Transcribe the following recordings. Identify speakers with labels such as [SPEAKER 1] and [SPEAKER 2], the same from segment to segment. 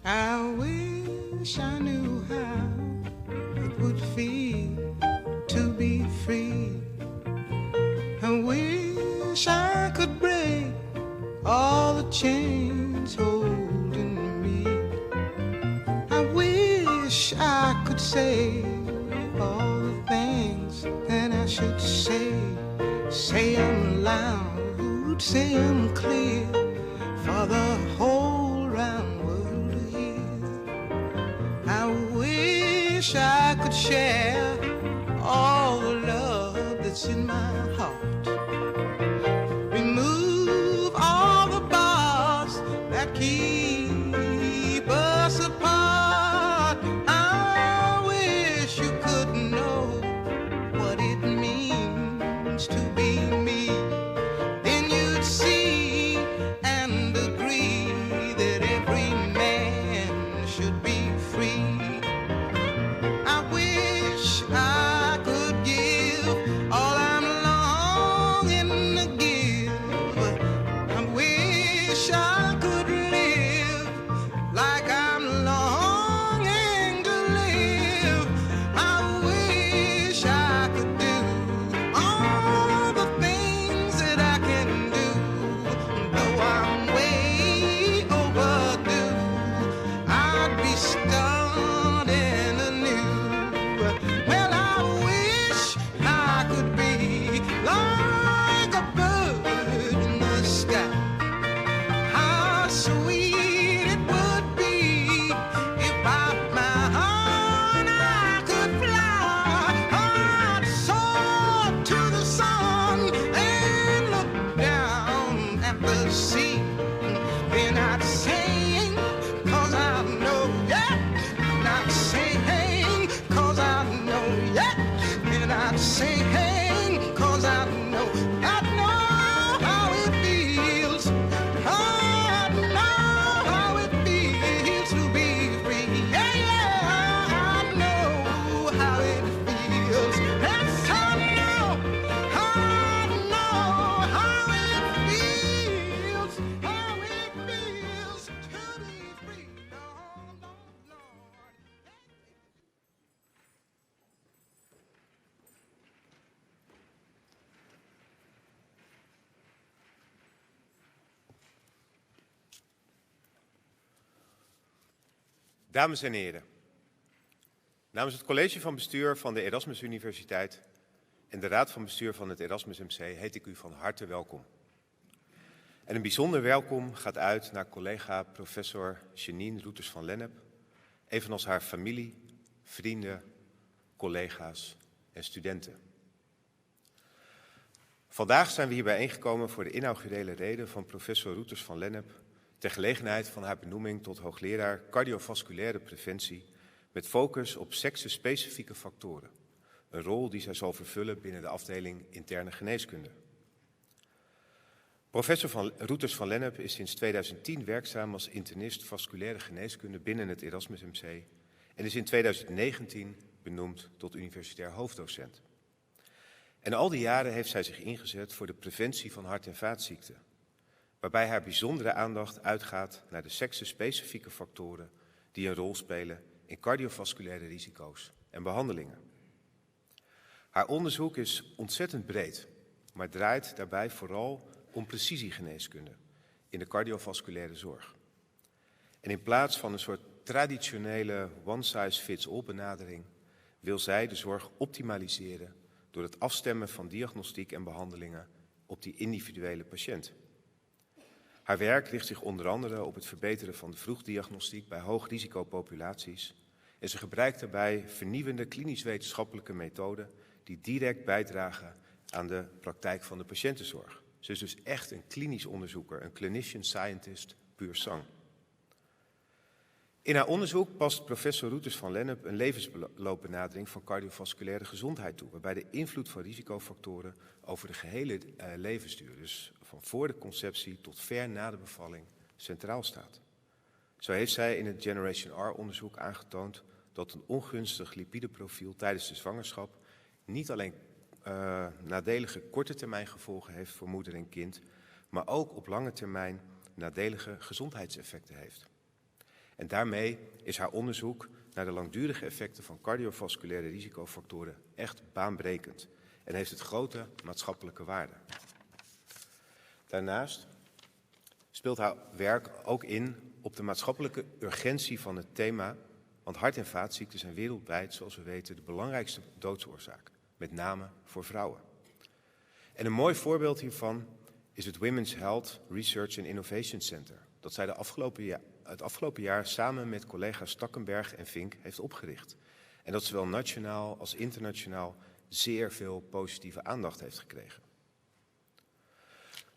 [SPEAKER 1] I wish I knew how it would feel to be free. I wish I could break all the chains holding me. I wish I could say all the things that I should say. Say them loud, say them clear for the whole round world to hear. I wish I could share all the love that's in my heart. Remove all the bars that keep us apart. I wish you could know what it means to be me. Then you'd see and agree that every man should be free. I wish I could give all I'm longing to give. I wish I could live like I'm longing to live. I wish I could do all the things that I can do, though I'm way overdue. I'd be starting anew. Well, I wish I could be like a bird in the sky. How sweet it would be if by my heart I could fly. I'd soar to the sun and look down at the sea. Then I'd sing, 'cause I know, yeah. And I'd sing, 'cause I know, yeah. And I'd sing, 'cause I know how it feels. I know how it feels to be free. Yeah, yeah, I know how it feels. Yes, I know how it feels. How it feels to be free. Lord, Lord, Lord.
[SPEAKER 2] Dames en heren, namens het college van bestuur van de Erasmus Universiteit en de raad van bestuur van het Erasmus MC heet ik u van harte welkom. En een bijzonder welkom gaat uit naar collega professor Jeanine Roeters van Lennep, evenals haar familie, vrienden, collega's en studenten. Vandaag zijn we hier bijeengekomen voor de inaugurele rede van professor Roeters van Lennep ter gelegenheid van haar benoeming tot hoogleraar cardiovasculaire preventie met focus op seksenspecifieke factoren, een rol die zij zal vervullen binnen de afdeling interne geneeskunde. Professor Roeters van Lennep is sinds 2010 werkzaam als internist vasculaire geneeskunde binnen het Erasmus MC en is in 2019 benoemd tot universitair hoofddocent. En al die jaren heeft zij zich ingezet voor de preventie van hart- en vaatziekten, waarbij haar bijzondere aandacht uitgaat naar de seksenspecifieke factoren die een rol spelen in cardiovasculaire risico's en behandelingen. Haar onderzoek is ontzettend breed, maar draait daarbij vooral om precisiegeneeskunde in de cardiovasculaire zorg. En in plaats van een soort traditionele one-size-fits-all benadering wil zij de zorg optimaliseren door het afstemmen van diagnostiek en behandelingen op die individuele patiënt. Haar werk richt zich onder andere op het verbeteren van de vroegdiagnostiek bij hoogrisicopopulaties en ze gebruikt daarbij vernieuwende klinisch-wetenschappelijke methoden die direct bijdragen aan de praktijk van de patiëntenzorg. Ze is dus echt een klinisch onderzoeker, een clinician scientist puur sang. In haar onderzoek past professor Roeters van Lennep een levensloopbenadering van cardiovasculaire gezondheid toe, waarbij de invloed van risicofactoren over de gehele levensduur, dus van voor de conceptie tot ver na de bevalling, centraal staat. Zo heeft zij in het Generation R-onderzoek aangetoond dat een ongunstig lipideprofiel tijdens de zwangerschap niet alleen nadelige korte termijn gevolgen heeft voor moeder en kind, maar ook op lange termijn nadelige gezondheidseffecten heeft. En daarmee is haar onderzoek naar de langdurige effecten van cardiovasculaire risicofactoren echt baanbrekend en heeft het grote maatschappelijke waarde. Daarnaast speelt haar werk ook in op de maatschappelijke urgentie van het thema, want hart- en vaatziekten zijn wereldwijd, zoals we weten, de belangrijkste doodsoorzaak, met name voor vrouwen. En een mooi voorbeeld hiervan is het Women's Health Research and Innovation Center, dat zij het afgelopen jaar samen met collega's Stakkenberg en Vink heeft opgericht. En dat zowel nationaal als internationaal zeer veel positieve aandacht heeft gekregen.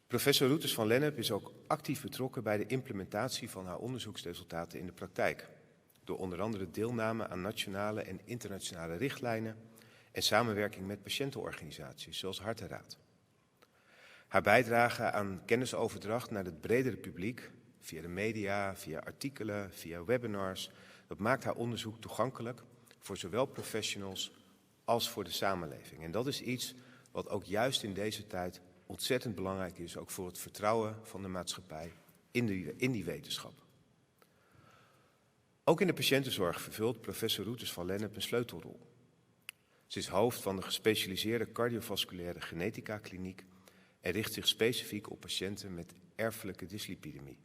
[SPEAKER 2] Professor Roeters van Lennep is ook actief betrokken bij de implementatie van haar onderzoeksresultaten in de praktijk, door onder andere deelname aan nationale en internationale richtlijnen en samenwerking met patiëntenorganisaties zoals Hartenraad. Haar bijdrage aan kennisoverdracht naar het bredere publiek, via de media, via artikelen, via webinars, dat maakt haar onderzoek toegankelijk voor zowel professionals als voor de samenleving. En dat is iets wat ook juist in deze tijd ontzettend belangrijk is, ook voor het vertrouwen van de maatschappij in die wetenschap. Ook in de patiëntenzorg vervult professor Roeters van Lennep een sleutelrol. Ze is hoofd van de gespecialiseerde cardiovasculaire genetica kliniek en richt zich specifiek op patiënten met erfelijke dyslipidemie.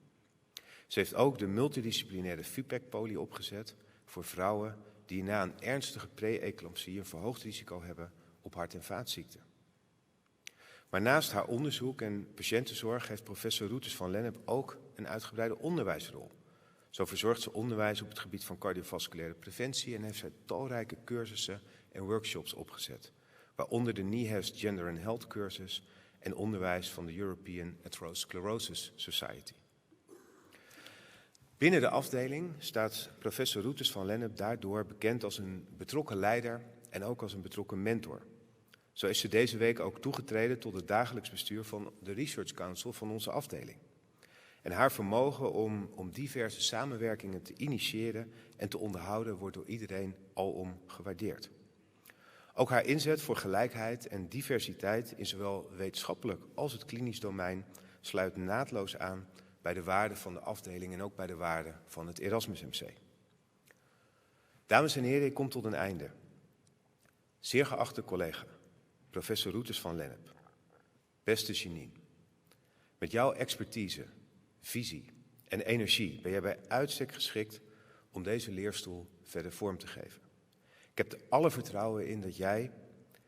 [SPEAKER 2] Ze heeft ook de multidisciplinaire FUPEC-poli opgezet voor vrouwen die na een ernstige pre-eclampsie een verhoogd risico hebben op hart- en vaatziekten. Maar naast haar onderzoek en patiëntenzorg heeft professor Roeters van Lennep ook een uitgebreide onderwijsrol. Zo verzorgt ze onderwijs op het gebied van cardiovasculaire preventie en heeft zij talrijke cursussen en workshops opgezet, waaronder de NIHES Gender and Health cursus en onderwijs van de European Atherosclerosis Society. Binnen de afdeling staat professor Roeters van Lennep daardoor bekend als een betrokken leider en ook als een betrokken mentor. Zo is ze deze week ook toegetreden tot het dagelijks bestuur van de Research Council van onze afdeling. En haar vermogen om diverse samenwerkingen te initiëren en te onderhouden wordt door iedereen alom gewaardeerd. Ook haar inzet voor gelijkheid en diversiteit in zowel wetenschappelijk als het klinisch domein sluit naadloos aan bij de waarden van de afdeling en ook bij de waarden van het Erasmus MC. Dames en heren, ik kom tot een einde. Zeer geachte collega, professor Roeters van Lennep, beste Jeanine, met jouw expertise, visie en energie ben jij bij uitstek geschikt om deze leerstoel verder vorm te geven. Ik heb er alle vertrouwen in dat jij,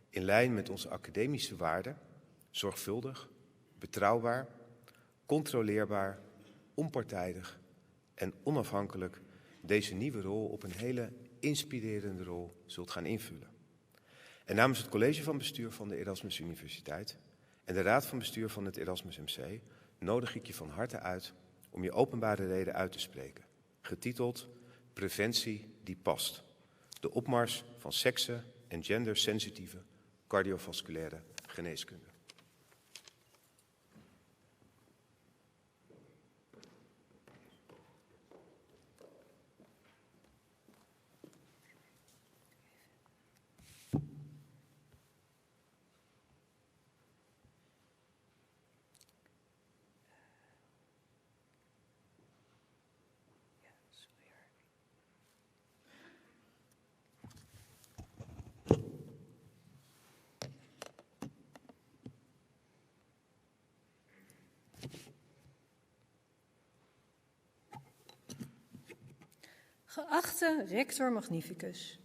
[SPEAKER 2] in lijn met onze academische waarden, zorgvuldig, betrouwbaar, controleerbaar, onpartijdig en onafhankelijk deze nieuwe rol op een hele inspirerende rol zult gaan invullen. En namens het college van bestuur van de Erasmus Universiteit en de raad van bestuur van het Erasmus MC nodig ik je van harte uit om je openbare reden uit te spreken, getiteld Preventie die past. De opmars van seksen- en gendersensitieve cardiovasculaire geneeskunde.
[SPEAKER 3] Geachte rector magnificus,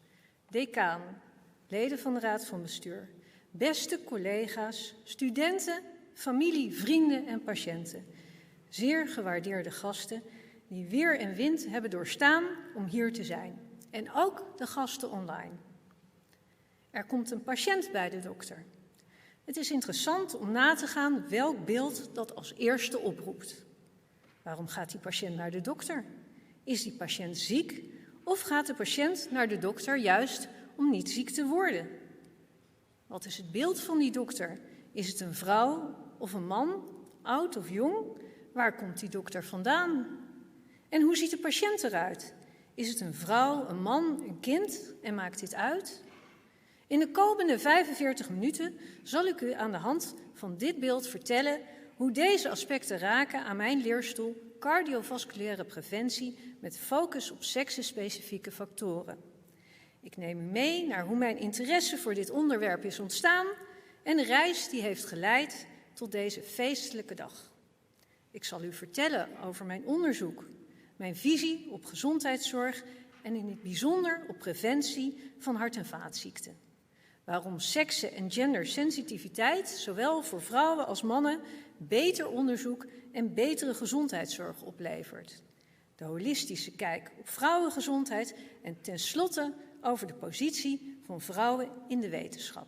[SPEAKER 3] decaan, leden van de raad van bestuur, beste collega's, studenten, familie, vrienden en patiënten, zeer gewaardeerde gasten die weer en wind hebben doorstaan om hier te zijn. En ook de gasten online. Er komt een patiënt bij de dokter. Het is interessant om na te gaan welk beeld dat als eerste oproept. Waarom gaat die patiënt naar de dokter? Is die patiënt ziek of gaat de patiënt naar de dokter juist om niet ziek te worden? Wat is het beeld van die dokter? Is het een vrouw of een man? oud of jong? Waar komt die dokter vandaan? En hoe ziet de patiënt eruit? Is het een vrouw, een man, een kind en maakt dit uit? In de komende 45 minuten zal ik u aan de hand van dit beeld vertellen hoe deze aspecten raken aan mijn leerstoel cardiovasculaire preventie met focus op seksenspecifieke factoren. Ik neem u mee naar hoe mijn interesse voor dit onderwerp is ontstaan en de reis die heeft geleid tot deze feestelijke dag. Ik zal u vertellen over mijn onderzoek, mijn visie op gezondheidszorg en in het bijzonder op preventie van hart- en vaatziekten. Waarom seksen- en gendersensitiviteit, zowel voor vrouwen als mannen, beter onderzoek en betere gezondheidszorg oplevert. De holistische kijk op vrouwengezondheid en tenslotte over de positie van vrouwen in de wetenschap.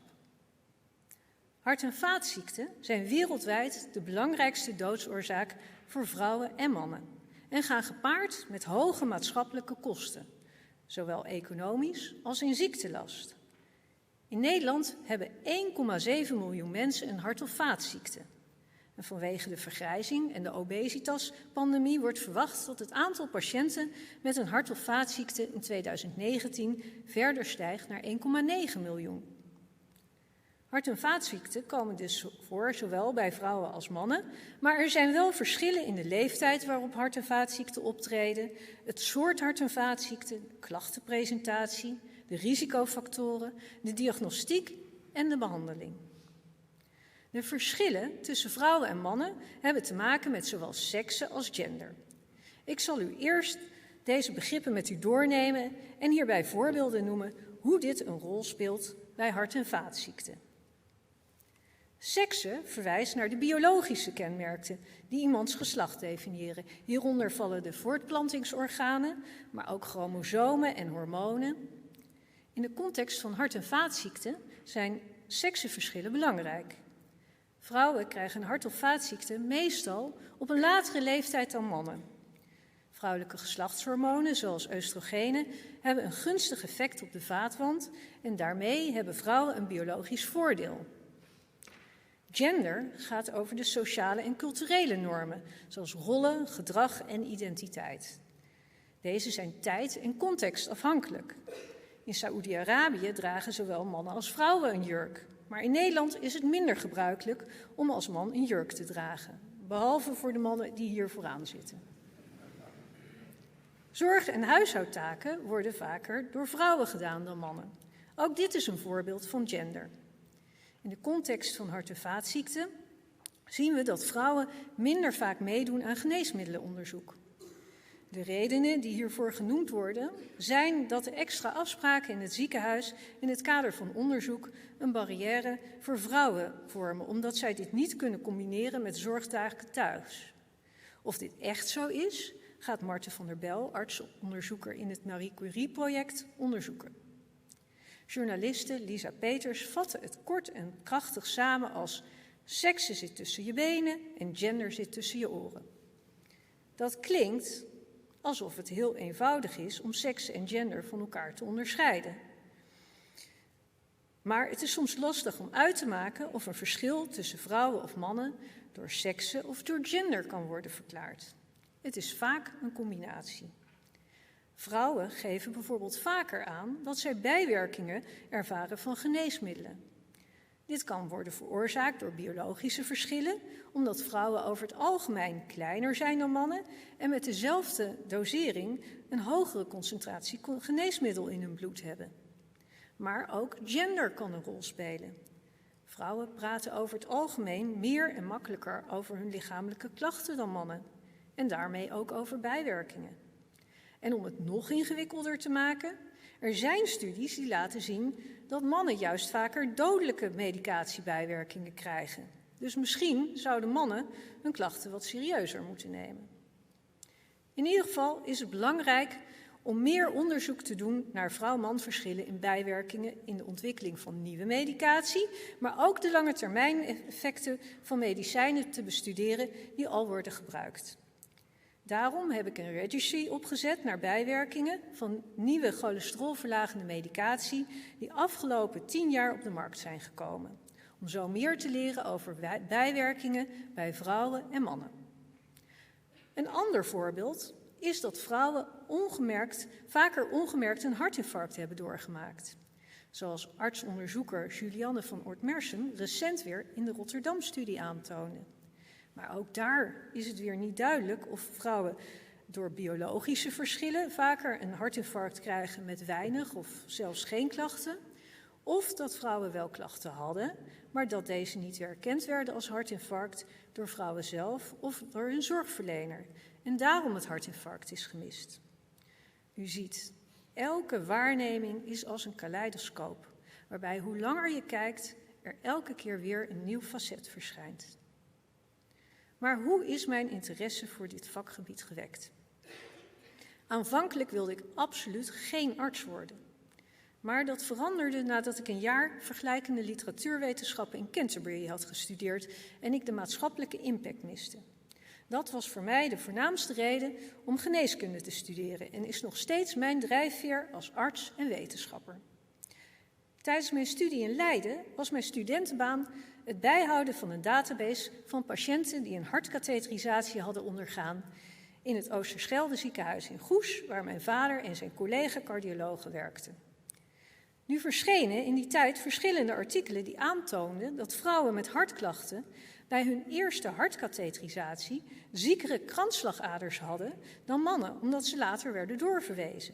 [SPEAKER 3] Hart- en vaatziekten zijn wereldwijd de belangrijkste doodsoorzaak voor vrouwen en mannen en gaan gepaard met hoge maatschappelijke kosten, zowel economisch als in ziektelast. In Nederland hebben 1,7 miljoen mensen een hart- of vaatziekte. En vanwege de vergrijzing en de obesitas-pandemie wordt verwacht dat het aantal patiënten met een hart- of vaatziekte in 2019 verder stijgt naar 1,9 miljoen. Hart- en vaatziekten komen dus voor, zowel bij vrouwen als mannen, maar er zijn wel verschillen in de leeftijd waarop hart- en vaatziekten optreden, het soort hart- en vaatziekten, de klachtenpresentatie, de risicofactoren, de diagnostiek en de behandeling. De verschillen tussen vrouwen en mannen hebben te maken met zowel seksen als gender. Ik zal u eerst deze begrippen met u doornemen en hierbij voorbeelden noemen hoe dit een rol speelt bij hart- en vaatziekten. Seksen verwijst naar de biologische kenmerken die iemands geslacht definiëren. Hieronder vallen de voortplantingsorganen, maar ook chromosomen en hormonen. In de context van hart- en vaatziekten zijn seksenverschillen belangrijk. Vrouwen krijgen een hart- of vaatziekte meestal op een latere leeftijd dan mannen. Vrouwelijke geslachtshormonen, zoals oestrogenen, hebben een gunstig effect op de vaatwand en daarmee hebben vrouwen een biologisch voordeel. Gender gaat over de sociale en culturele normen, zoals rollen, gedrag en identiteit. Deze zijn tijd- en contextafhankelijk. In Saoedi-Arabië dragen zowel mannen als vrouwen een jurk. Maar in Nederland is het minder gebruikelijk om als man een jurk te dragen. Behalve voor de mannen die hier vooraan zitten. Zorg- en huishoudtaken worden vaker door vrouwen gedaan dan mannen. Ook dit is een voorbeeld van gender. In de context van hart- en vaatziekten zien we dat vrouwen minder vaak meedoen aan geneesmiddelenonderzoek. De redenen die hiervoor genoemd worden zijn dat de extra afspraken in het ziekenhuis in het kader van onderzoek een barrière voor vrouwen vormen, omdat zij dit niet kunnen combineren met zorgtaken thuis. Of dit echt zo is, gaat Marten van der Bel, artsonderzoeker in het Marie Curie-project, onderzoeken. Journaliste Lisa Peters vatte het kort en krachtig samen als seksen zit tussen je benen en gender zit tussen je oren. Dat klinkt alsof het heel eenvoudig is om seks en gender van elkaar te onderscheiden. Maar het is soms lastig om uit te maken of een verschil tussen vrouwen of mannen door seksen of door gender kan worden verklaard. Het is vaak een combinatie. Vrouwen geven bijvoorbeeld vaker aan dat zij bijwerkingen ervaren van geneesmiddelen. Dit kan worden veroorzaakt door biologische verschillen, omdat vrouwen over het algemeen kleiner zijn dan mannen en met dezelfde dosering een hogere concentratie geneesmiddel in hun bloed hebben. Maar ook gender kan een rol spelen. Vrouwen praten over het algemeen meer en makkelijker over hun lichamelijke klachten dan mannen en daarmee ook over bijwerkingen. En om het nog ingewikkelder te maken, er zijn studies die laten zien dat mannen juist vaker dodelijke medicatiebijwerkingen krijgen. Dus misschien zouden mannen hun klachten wat serieuzer moeten nemen. In ieder geval is het belangrijk om meer onderzoek te doen naar vrouw-man verschillen in bijwerkingen in de ontwikkeling van nieuwe medicatie, maar ook de lange termijn effecten van medicijnen te bestuderen die al worden gebruikt. Daarom heb ik een registry opgezet naar bijwerkingen van nieuwe cholesterolverlagende medicatie die afgelopen 10 jaar op de markt zijn gekomen. om zo meer te leren over bijwerkingen bij vrouwen en mannen. Een ander voorbeeld is dat vrouwen vaker ongemerkt een hartinfarct hebben doorgemaakt. Zoals artsonderzoeker Julianne van Oort-Mersum recent weer in de Rotterdam-studie aantoonde. Maar ook daar is het weer niet duidelijk of vrouwen door biologische verschillen vaker een hartinfarct krijgen met weinig of zelfs geen klachten, of dat vrouwen wel klachten hadden, maar dat deze niet erkend werden als hartinfarct door vrouwen zelf of door hun zorgverlener en daarom het hartinfarct is gemist. U ziet, elke waarneming is als een kaleidoscoop, waarbij hoe langer je kijkt er elke keer weer een nieuw facet verschijnt. Maar hoe is mijn interesse voor dit vakgebied gewekt? Aanvankelijk wilde ik absoluut geen arts worden. Maar dat veranderde nadat ik een jaar vergelijkende literatuurwetenschappen in Canterbury had gestudeerd en ik de maatschappelijke impact miste. Dat was voor mij de voornaamste reden om geneeskunde te studeren en is nog steeds mijn drijfveer als arts en wetenschapper. Tijdens mijn studie in Leiden was mijn studentenbaan het bijhouden van een database van patiënten die een hartkatheterisatie hadden ondergaan in het Oosterschelde ziekenhuis in Goes, waar mijn vader en zijn collega-cardiologen werkten. Nu verschenen in die tijd verschillende artikelen die aantoonden dat vrouwen met hartklachten bij hun eerste hartkatheterisatie ziekere kransslagaders hadden dan mannen, omdat ze later werden doorverwezen.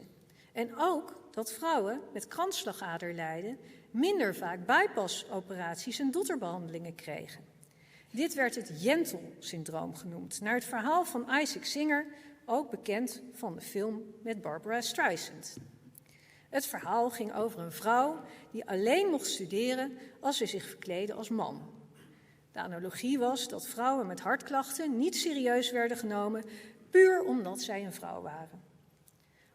[SPEAKER 3] En ook dat vrouwen met kransslagaderlijden minder vaak bypassoperaties en dotterbehandelingen kregen. Dit werd het Jentel-syndroom genoemd, naar het verhaal van Isaac Singer, ook bekend van de film met Barbara Streisand. Het verhaal ging over een vrouw die alleen mocht studeren als ze zich verkleedde als man. De analogie was dat vrouwen met hartklachten niet serieus werden genomen, puur omdat zij een vrouw waren.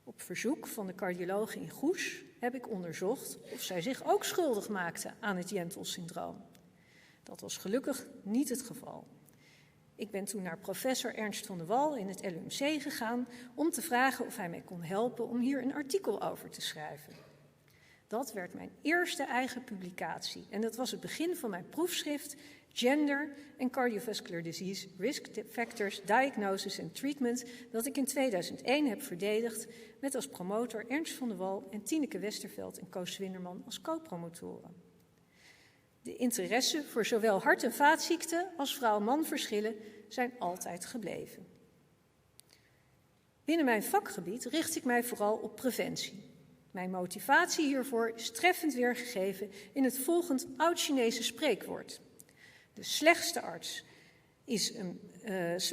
[SPEAKER 3] Op verzoek van de cardioloog in Goes heb ik onderzocht of zij zich ook schuldig maakte aan het Jentel-syndroom. Dat was gelukkig niet het geval. Ik ben toen naar professor Ernst van de Wal in het LUMC gegaan om te vragen of hij mij kon helpen om hier een artikel over te schrijven. Dat werd mijn eerste eigen publicatie en dat was het begin van mijn proefschrift Gender and Cardiovascular Disease Risk Factors, Diagnosis and Treatment, dat ik in 2001 heb verdedigd met als promotor Ernst van de Wal en Tineke Westerveld en Koos Swinderman als co-promotoren. De interesse voor zowel hart- en vaatziekten als vrouw-man verschillen zijn altijd gebleven. Binnen mijn vakgebied richt ik mij vooral op preventie. Mijn motivatie hiervoor is treffend weergegeven in het volgend oud-Chinese spreekwoord. De slechtste arts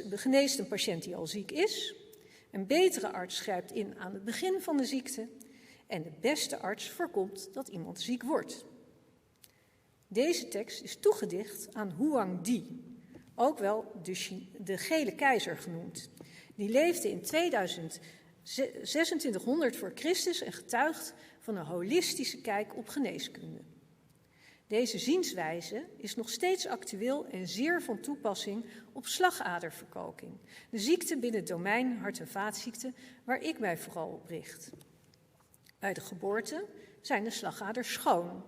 [SPEAKER 3] geneest een patiënt die al ziek is. Een betere arts grijpt in aan het begin van de ziekte. En de beste arts voorkomt dat iemand ziek wordt. Deze tekst is toegedicht aan Huang Di, ook wel de gele keizer genoemd. Die leefde in 2600 voor Christus en getuigt van een holistische kijk op geneeskunde. Deze zienswijze is nog steeds actueel en zeer van toepassing op slagaderverkalking, de ziekte binnen het domein hart- en vaatziekten waar ik mij vooral op richt. Bij de geboorte zijn de slagaders schoon,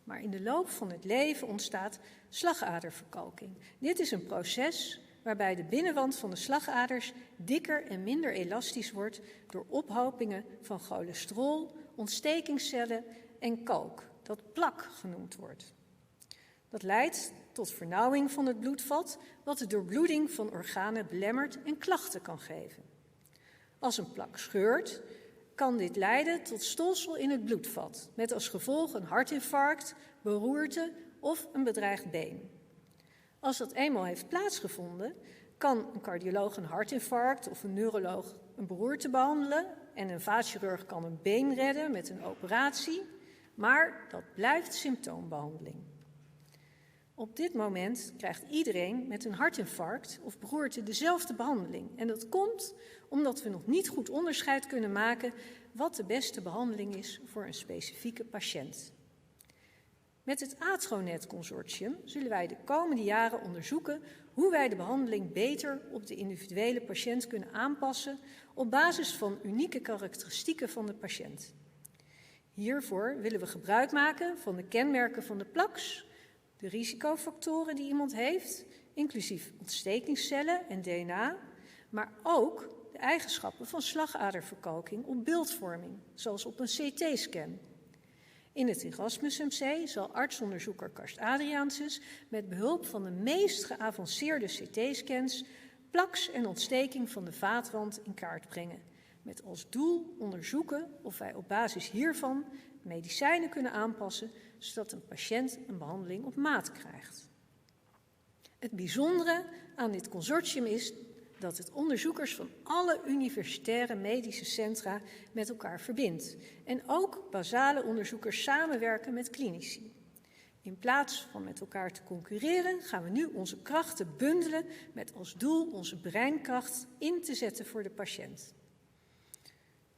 [SPEAKER 3] maar in de loop van het leven ontstaat slagaderverkalking. Dit is een proces waarbij de binnenwand van de slagaders dikker en minder elastisch wordt door ophopingen van cholesterol, ontstekingscellen en kalk, dat plak genoemd wordt. Dat leidt tot vernauwing van het bloedvat, wat de doorbloeding van organen belemmert en klachten kan geven. Als een plak scheurt, kan dit leiden tot stolsel in het bloedvat, met als gevolg een hartinfarct, beroerte of een bedreigd been. Als dat eenmaal heeft plaatsgevonden, kan een cardioloog een hartinfarct of een neuroloog een beroerte behandelen en een vaatchirurg kan een been redden met een operatie, maar dat blijft symptoombehandeling. Op dit moment krijgt iedereen met een hartinfarct of beroerte dezelfde behandeling. En dat komt omdat we nog niet goed onderscheid kunnen maken wat de beste behandeling is voor een specifieke patiënt. Met het ATRONET-consortium zullen wij de komende jaren onderzoeken hoe wij de behandeling beter op de individuele patiënt kunnen aanpassen op basis van unieke karakteristieken van de patiënt. Hiervoor willen we gebruik maken van de kenmerken van de plaques, De risicofactoren die iemand heeft, inclusief ontstekingscellen en DNA, maar ook de eigenschappen van slagaderverkalking op beeldvorming, zoals op een CT-scan. In het Erasmus MC zal artsonderzoeker Karst Adriaanses met behulp van de meest geavanceerde CT-scans plaks en ontsteking van de vaatwand in kaart brengen, met als doel onderzoeken of wij op basis hiervan medicijnen kunnen aanpassen, zodat een patiënt een behandeling op maat krijgt. Het bijzondere aan dit consortium is dat het onderzoekers van alle universitaire medische centra met elkaar verbindt en ook basale onderzoekers samenwerken met klinici. In plaats van met elkaar te concurreren gaan we nu onze krachten bundelen met als doel onze breinkracht in te zetten voor de patiënt.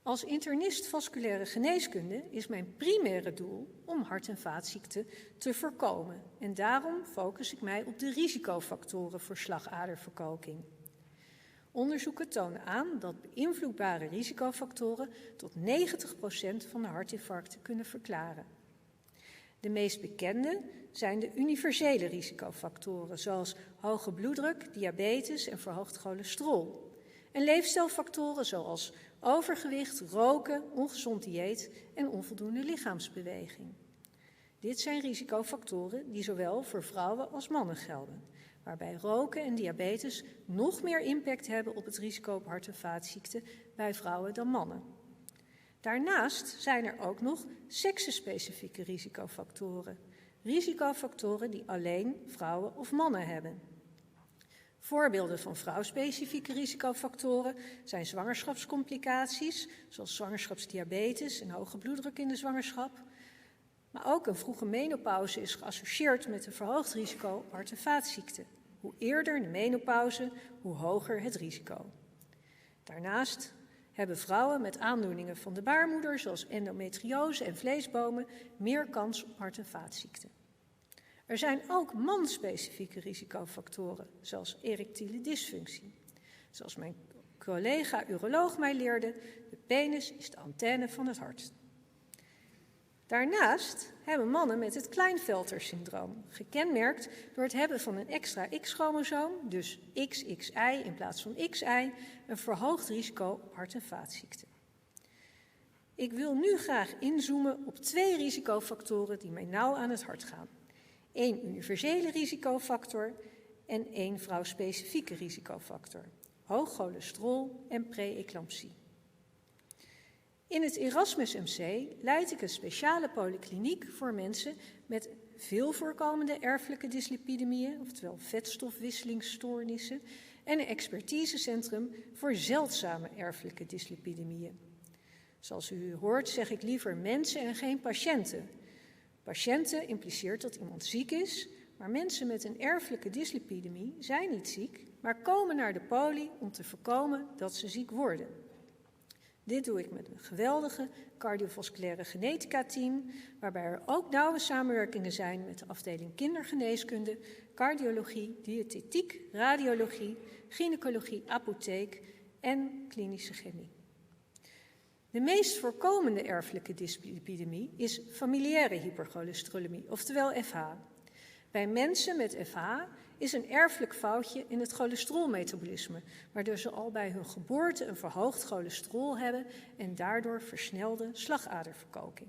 [SPEAKER 3] Als internist vasculaire geneeskunde is mijn primaire doel om hart- en vaatziekten te voorkomen. En daarom focus ik mij op de risicofactoren voor slagaderverkalking. Onderzoeken tonen aan dat beïnvloedbare risicofactoren tot 90% van de hartinfarcten kunnen verklaren. De meest bekende zijn de universele risicofactoren, zoals hoge bloeddruk, diabetes en verhoogd cholesterol. En leefstijlfactoren zoals overgewicht, roken, ongezond dieet en onvoldoende lichaamsbeweging. Dit zijn risicofactoren die zowel voor vrouwen als mannen gelden, waarbij roken en diabetes nog meer impact hebben op het risico op hart- en vaatziekten bij vrouwen dan mannen. Daarnaast zijn er ook nog seksenspecifieke risicofactoren. Risicofactoren die alleen vrouwen of mannen hebben. Voorbeelden van vrouwspecifieke risicofactoren zijn zwangerschapscomplicaties, zoals zwangerschapsdiabetes en hoge bloeddruk in de zwangerschap. Maar ook een vroege menopauze is geassocieerd met een verhoogd risico op hart- en vaatziekten. Hoe eerder de menopauze, hoe hoger het risico. Daarnaast hebben vrouwen met aandoeningen van de baarmoeder, zoals endometriose en vleesbomen, meer kans op hart- en vaatziekten. Er zijn ook manspecifieke risicofactoren, zoals erectiele dysfunctie. Zoals mijn collega-uroloog mij leerde, de penis is de antenne van het hart. Daarnaast hebben mannen met het Klinefelter-syndroom, gekenmerkt door het hebben van een extra X-chromosoom, dus XXI in plaats van XY, een verhoogd risico op hart- en vaatziekten. Ik wil nu graag inzoomen op 2 risicofactoren die mij nauw aan het hart gaan. 1 universele risicofactor en 1 vrouwspecifieke risicofactor. Hoog cholesterol en pre-eclampsie. In het Erasmus MC leid ik een speciale polykliniek voor mensen met veel voorkomende erfelijke dyslipidemieën, oftewel vetstofwisselingsstoornissen, en een expertisecentrum voor zeldzame erfelijke dyslipidemieën. Zoals u hoort zeg ik liever mensen en geen patiënten. Patiënten impliceert dat iemand ziek is, maar mensen met een erfelijke dyslipidemie zijn niet ziek, maar komen naar de poli om te voorkomen dat ze ziek worden. Dit doe ik met een geweldige cardiovasculaire genetica-team, waarbij er ook nauwe samenwerkingen zijn met de afdeling kindergeneeskunde, cardiologie, diëtetiek, radiologie, gynaecologie, apotheek en klinische chemie. De meest voorkomende erfelijke dyslipidemie is familiaire hypercholesterolemie, oftewel FH. Bij mensen met FH is een erfelijk foutje in het cholesterolmetabolisme, waardoor ze al bij hun geboorte een verhoogd cholesterol hebben en daardoor versnelde slagaderverkalking.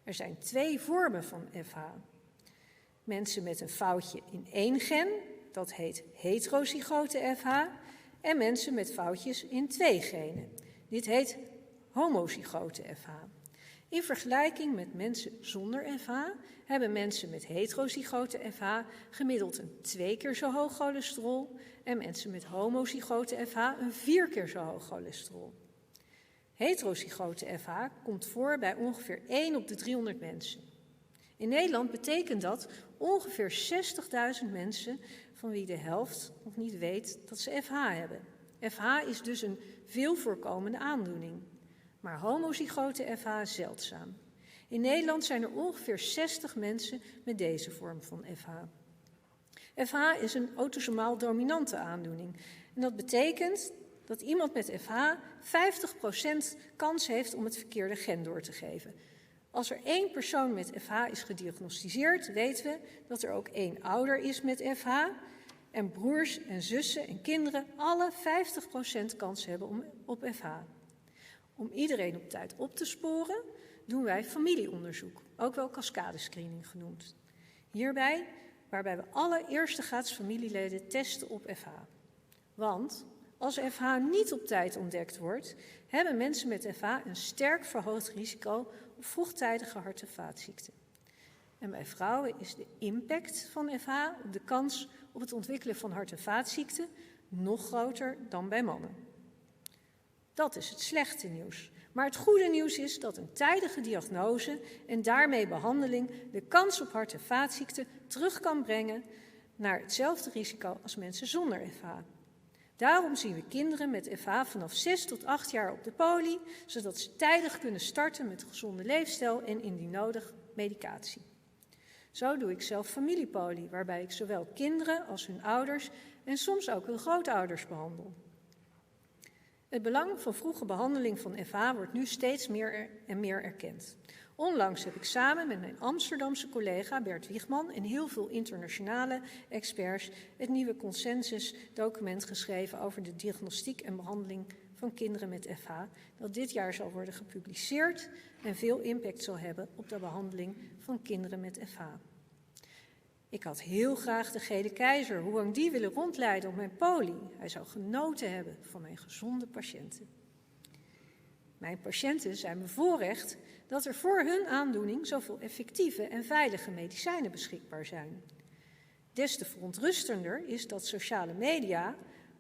[SPEAKER 3] Er zijn 2 vormen van FH. Mensen met een foutje in 1 gen, dat heet heterozygote FH, en mensen met foutjes in 2 genen. Dit heet homozygote FH. In vergelijking met mensen zonder FH hebben mensen met heterozygote FH gemiddeld een 2 keer zo hoog cholesterol en mensen met homozygote FH een 4 keer zo hoog cholesterol. Heterozygote FH komt voor bij ongeveer 1 op de 300 mensen. In Nederland betekent dat ongeveer 60.000 mensen van wie de helft nog niet weet dat ze FH hebben. FH is dus een veel voorkomende aandoening, maar homozygote FH is zeldzaam. In Nederland zijn er ongeveer 60 mensen met deze vorm van FH. FH is een autosomaal dominante aandoening. En dat betekent dat iemand met FH 50% kans heeft om het verkeerde gen door te geven. Als er 1 persoon met FH is gediagnosticeerd, weten we dat er ook 1 ouder is met FH en broers en zussen en kinderen alle 50% kans hebben op FH. Om iedereen op tijd op te sporen, doen wij familieonderzoek, ook wel cascadescreening genoemd. Waarbij we alle eerstegraads familieleden testen op FH. Want als FH niet op tijd ontdekt wordt, hebben mensen met FH een sterk verhoogd risico op vroegtijdige hart- en vaatziekten. En bij vrouwen is de impact van FH op de kans op het ontwikkelen van hart- en vaatziekten nog groter dan bij mannen. Dat is het slechte nieuws. Maar het goede nieuws is dat een tijdige diagnose en daarmee behandeling de kans op hart- en vaatziekten terug kan brengen naar hetzelfde risico als mensen zonder FH. Daarom zien we kinderen met FH vanaf 6 tot 8 jaar op de poli, zodat ze tijdig kunnen starten met een gezonde leefstijl en indien nodig medicatie. Zo doe ik zelf familiepoli, waarbij ik zowel kinderen als hun ouders en soms ook hun grootouders behandel. Het belang van vroege behandeling van FH wordt nu steeds meer en meer erkend. Onlangs heb ik samen met mijn Amsterdamse collega Bert Wiegman en heel veel internationale experts het nieuwe consensusdocument geschreven over de diagnostiek en behandeling van kinderen met FH, dat dit jaar zal worden gepubliceerd en veel impact zal hebben op de behandeling van kinderen met FH. Ik had heel graag de gele keizer Huang Di willen rondleiden op mijn poli. Hij zou genoten hebben van mijn gezonde patiënten. Mijn patiënten zijn bevoorrecht dat er voor hun aandoening zoveel effectieve en veilige medicijnen beschikbaar zijn. Des te verontrustender is dat sociale media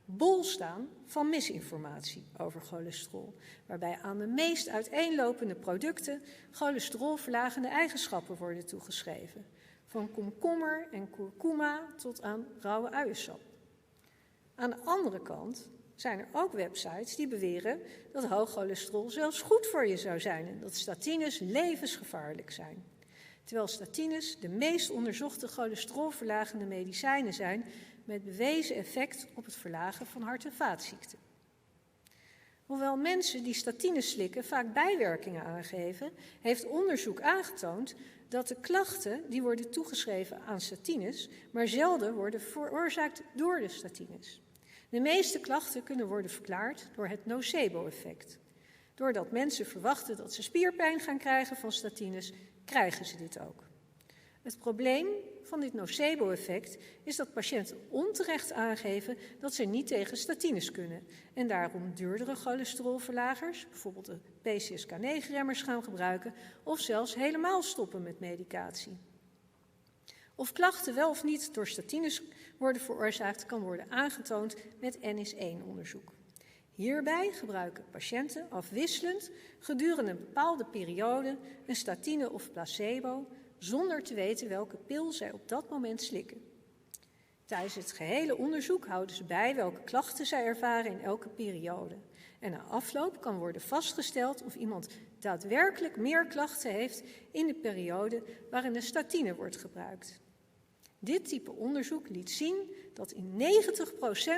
[SPEAKER 3] bol staan van misinformatie over cholesterol, waarbij aan de meest uiteenlopende producten cholesterolverlagende eigenschappen worden toegeschreven. Van komkommer en kurkuma tot aan rauwe uiensap. Aan de andere kant zijn er ook websites die beweren dat hoog cholesterol zelfs goed voor je zou zijn en dat statines levensgevaarlijk zijn. Terwijl statines de meest onderzochte cholesterolverlagende medicijnen zijn met bewezen effect op het verlagen van hart- en vaatziekten. Hoewel mensen die statines slikken vaak bijwerkingen aangeven, heeft onderzoek aangetoond dat de klachten die worden toegeschreven aan statines maar zelden worden veroorzaakt door de statines. De meeste klachten kunnen worden verklaard door het nocebo-effect. Doordat mensen verwachten dat ze spierpijn gaan krijgen van statines, krijgen ze dit ook. Het probleem van dit nocebo-effect is dat patiënten onterecht aangeven dat ze niet tegen statines kunnen en daarom duurdere cholesterolverlagers, bijvoorbeeld de PCSK9-remmers, gaan gebruiken of zelfs helemaal stoppen met medicatie. Of klachten wel of niet door statines worden veroorzaakt, kan worden aangetoond met NS1-onderzoek. Hierbij gebruiken patiënten afwisselend gedurende een bepaalde periode een statine of placebo, zonder te weten welke pil zij op dat moment slikken. Tijdens het gehele onderzoek houden ze bij welke klachten zij ervaren in elke periode. En na afloop kan worden vastgesteld of iemand daadwerkelijk meer klachten heeft in de periode waarin een statine wordt gebruikt. Dit type onderzoek liet zien dat in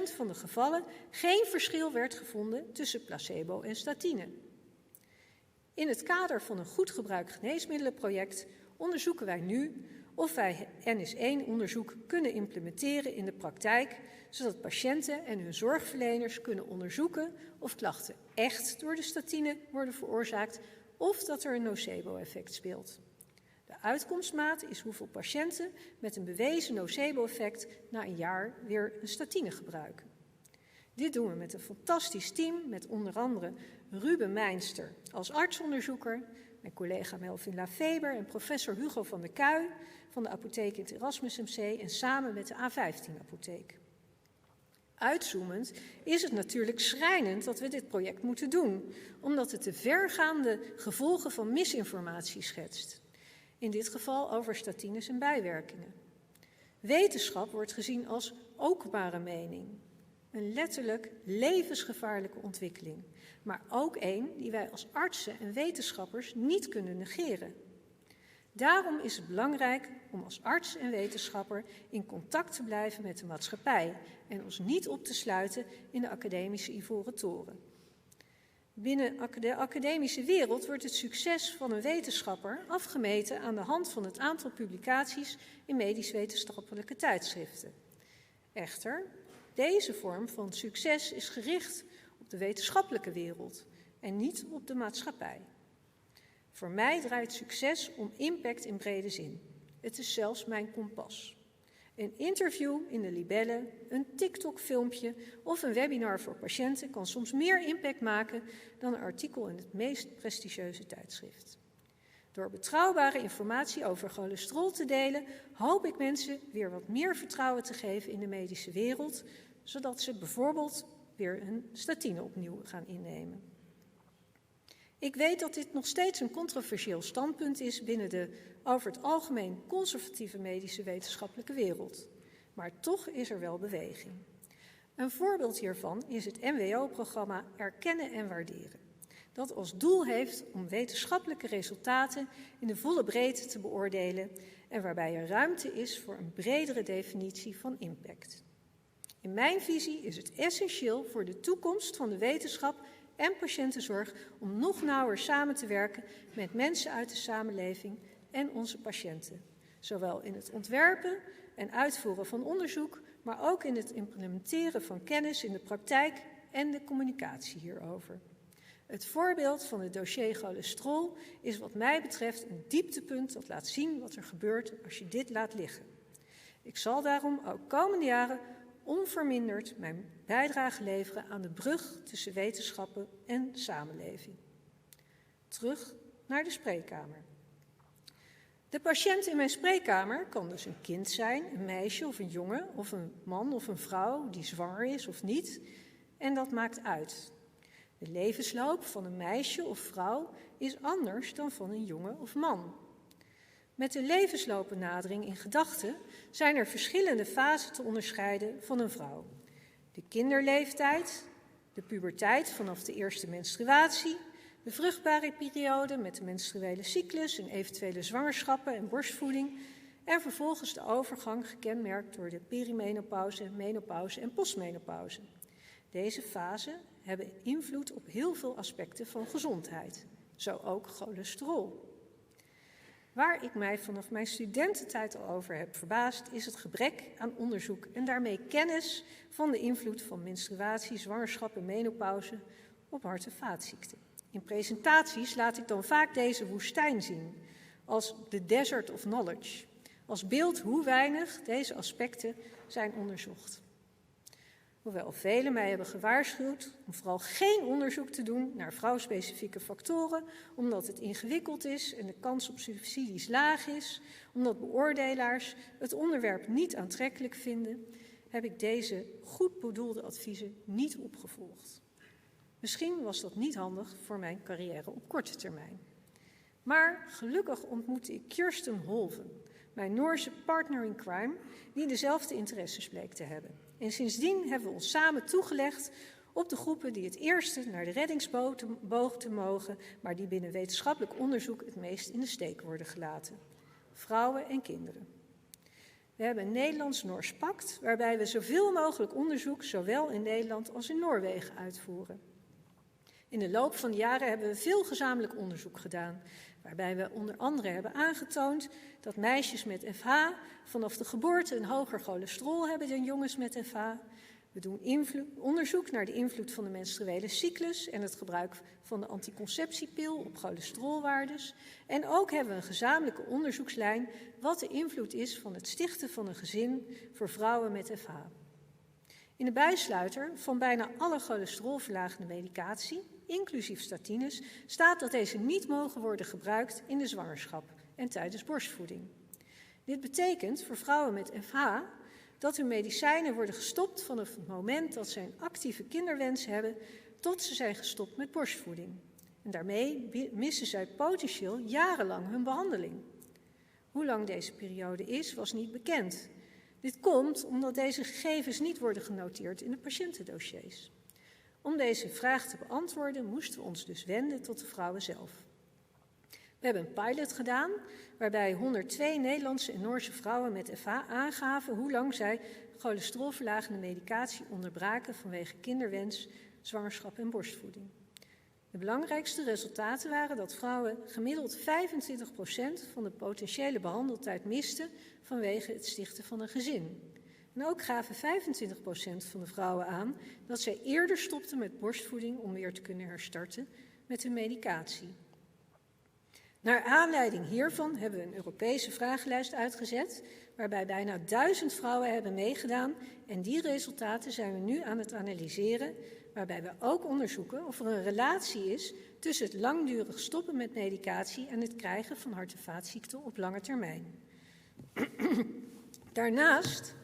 [SPEAKER 3] 90% van de gevallen geen verschil werd gevonden tussen placebo en statine. In het kader van een goed gebruik geneesmiddelenproject onderzoeken wij nu of wij NS1-onderzoek kunnen implementeren in de praktijk, zodat patiënten en hun zorgverleners kunnen onderzoeken of klachten echt door de statine worden veroorzaakt of dat er een nocebo-effect speelt. De uitkomstmaat is hoeveel patiënten met een bewezen nocebo-effect na een jaar weer een statine gebruiken. Dit doen we met een fantastisch team met onder andere Ruben Meinster als artsonderzoeker, mijn collega Melvin Lafeber en professor Hugo van der Kuij van de apotheek in het Erasmus MC en samen met de A15-apotheek. Uitzoomend is het natuurlijk schrijnend dat we dit project moeten doen, omdat het de vergaande gevolgen van misinformatie schetst. In dit geval over statines en bijwerkingen. Wetenschap wordt gezien als ookbare mening. Een letterlijk levensgevaarlijke ontwikkeling, maar ook een die wij als artsen en wetenschappers niet kunnen negeren. Daarom is het belangrijk om als arts en wetenschapper in contact te blijven met de maatschappij en ons niet op te sluiten in de academische ivoren toren. Binnen de academische wereld wordt het succes van een wetenschapper afgemeten aan de hand van het aantal publicaties in medisch-wetenschappelijke tijdschriften. Echter, deze vorm van succes is gericht op de wetenschappelijke wereld en niet op de maatschappij. Voor mij draait succes om impact in brede zin. Het is zelfs mijn kompas. Een interview in de Libelle, een TikTok-filmpje of een webinar voor patiënten kan soms meer impact maken dan een artikel in het meest prestigieuze tijdschrift. Door betrouwbare informatie over cholesterol te delen, hoop ik mensen weer wat meer vertrouwen te geven in de medische wereld, zodat ze bijvoorbeeld weer een statine opnieuw gaan innemen. Ik weet dat dit nog steeds een controversieel standpunt is binnen de over het algemeen conservatieve medische wetenschappelijke wereld. Maar toch is er wel beweging. Een voorbeeld hiervan is het MWO-programma Erkennen en Waarderen, dat als doel heeft om wetenschappelijke resultaten in de volle breedte te beoordelen en waarbij er ruimte is voor een bredere definitie van impact. In mijn visie is het essentieel voor de toekomst van de wetenschap en patiëntenzorg om nog nauwer samen te werken met mensen uit de samenleving en onze patiënten. Zowel in het ontwerpen en uitvoeren van onderzoek, maar ook in het implementeren van kennis in de praktijk en de communicatie hierover. Het voorbeeld van het dossier cholesterol is wat mij betreft een dieptepunt dat laat zien wat er gebeurt als je dit laat liggen. Ik zal daarom ook komende jaren onverminderd mijn bijdrage leveren aan de brug tussen wetenschappen en samenleving. Terug naar de spreekkamer. De patiënt in mijn spreekkamer kan dus een kind zijn, een meisje of een jongen, of een man of een vrouw die zwanger is of niet. En dat maakt uit. De levensloop van een meisje of vrouw is anders dan van een jongen of man. Met de levensloopbenadering in gedachten zijn er verschillende fasen te onderscheiden van een vrouw. De kinderleeftijd, de puberteit vanaf de eerste menstruatie, de vruchtbare periode met de menstruele cyclus en eventuele zwangerschappen en borstvoeding en vervolgens de overgang gekenmerkt door de perimenopauze, menopauze en postmenopauze. Deze fasen hebben invloed op heel veel aspecten van gezondheid, zo ook cholesterol. Waar ik mij vanaf mijn studententijd al over heb verbaasd, is het gebrek aan onderzoek en daarmee kennis van de invloed van menstruatie, zwangerschap en menopauze op hart- en vaatziekten. In presentaties laat ik dan vaak deze woestijn zien, als the desert of knowledge, als beeld hoe weinig deze aspecten zijn onderzocht. Hoewel velen mij hebben gewaarschuwd om vooral geen onderzoek te doen naar vrouwspecifieke factoren, omdat het ingewikkeld is en de kans op subsidies laag is, omdat beoordelaars het onderwerp niet aantrekkelijk vinden, heb ik deze goed bedoelde adviezen niet opgevolgd. Misschien was dat niet handig voor mijn carrière op korte termijn. Maar gelukkig ontmoette ik Kirsten Holven, mijn Noorse partner in crime, die dezelfde interesses bleek te hebben. En sindsdien hebben we ons samen toegelegd op de groepen die het eerste naar de reddingsboot mogen, maar die binnen wetenschappelijk onderzoek het meest in de steek worden gelaten. Vrouwen en kinderen. We hebben een Nederlands-Noors pact, waarbij we zoveel mogelijk onderzoek zowel in Nederland als in Noorwegen uitvoeren. In de loop van de jaren hebben we veel gezamenlijk onderzoek gedaan, waarbij we onder andere hebben aangetoond dat meisjes met FH vanaf de geboorte een hoger cholesterol hebben dan jongens met FH. We doen onderzoek naar de invloed van de menstruele cyclus en het gebruik van de anticonceptiepil op cholesterolwaardes. En ook hebben we een gezamenlijke onderzoekslijn wat de invloed is van het stichten van een gezin voor vrouwen met FH. In de bijsluiter van bijna alle cholesterolverlagende medicatie, inclusief statines, staat dat deze niet mogen worden gebruikt in de zwangerschap en tijdens borstvoeding. Dit betekent voor vrouwen met FH dat hun medicijnen worden gestopt vanaf het moment dat ze een actieve kinderwens hebben tot ze zijn gestopt met borstvoeding. En daarmee missen zij potentieel jarenlang hun behandeling. Hoe lang deze periode is, was niet bekend. Dit komt omdat deze gegevens niet worden genoteerd in de patiëntendossiers. Om deze vraag te beantwoorden moesten we ons dus wenden tot de vrouwen zelf. We hebben een pilot gedaan waarbij 102 Nederlandse en Noorse vrouwen met FH aangaven hoe lang zij cholesterolverlagende medicatie onderbraken vanwege kinderwens, zwangerschap en borstvoeding. De belangrijkste resultaten waren dat vrouwen gemiddeld 25% van de potentiële behandeltijd misten vanwege het stichten van een gezin. En ook gaven 25% van de vrouwen aan dat zij eerder stopten met borstvoeding om weer te kunnen herstarten met hun medicatie. Naar aanleiding hiervan hebben we een Europese vragenlijst uitgezet, waarbij bijna 1000 vrouwen hebben meegedaan. En die resultaten zijn we nu aan het analyseren, waarbij we ook onderzoeken of er een relatie is tussen het langdurig stoppen met medicatie en het krijgen van hart- en vaatziekten op lange termijn. Daarnaast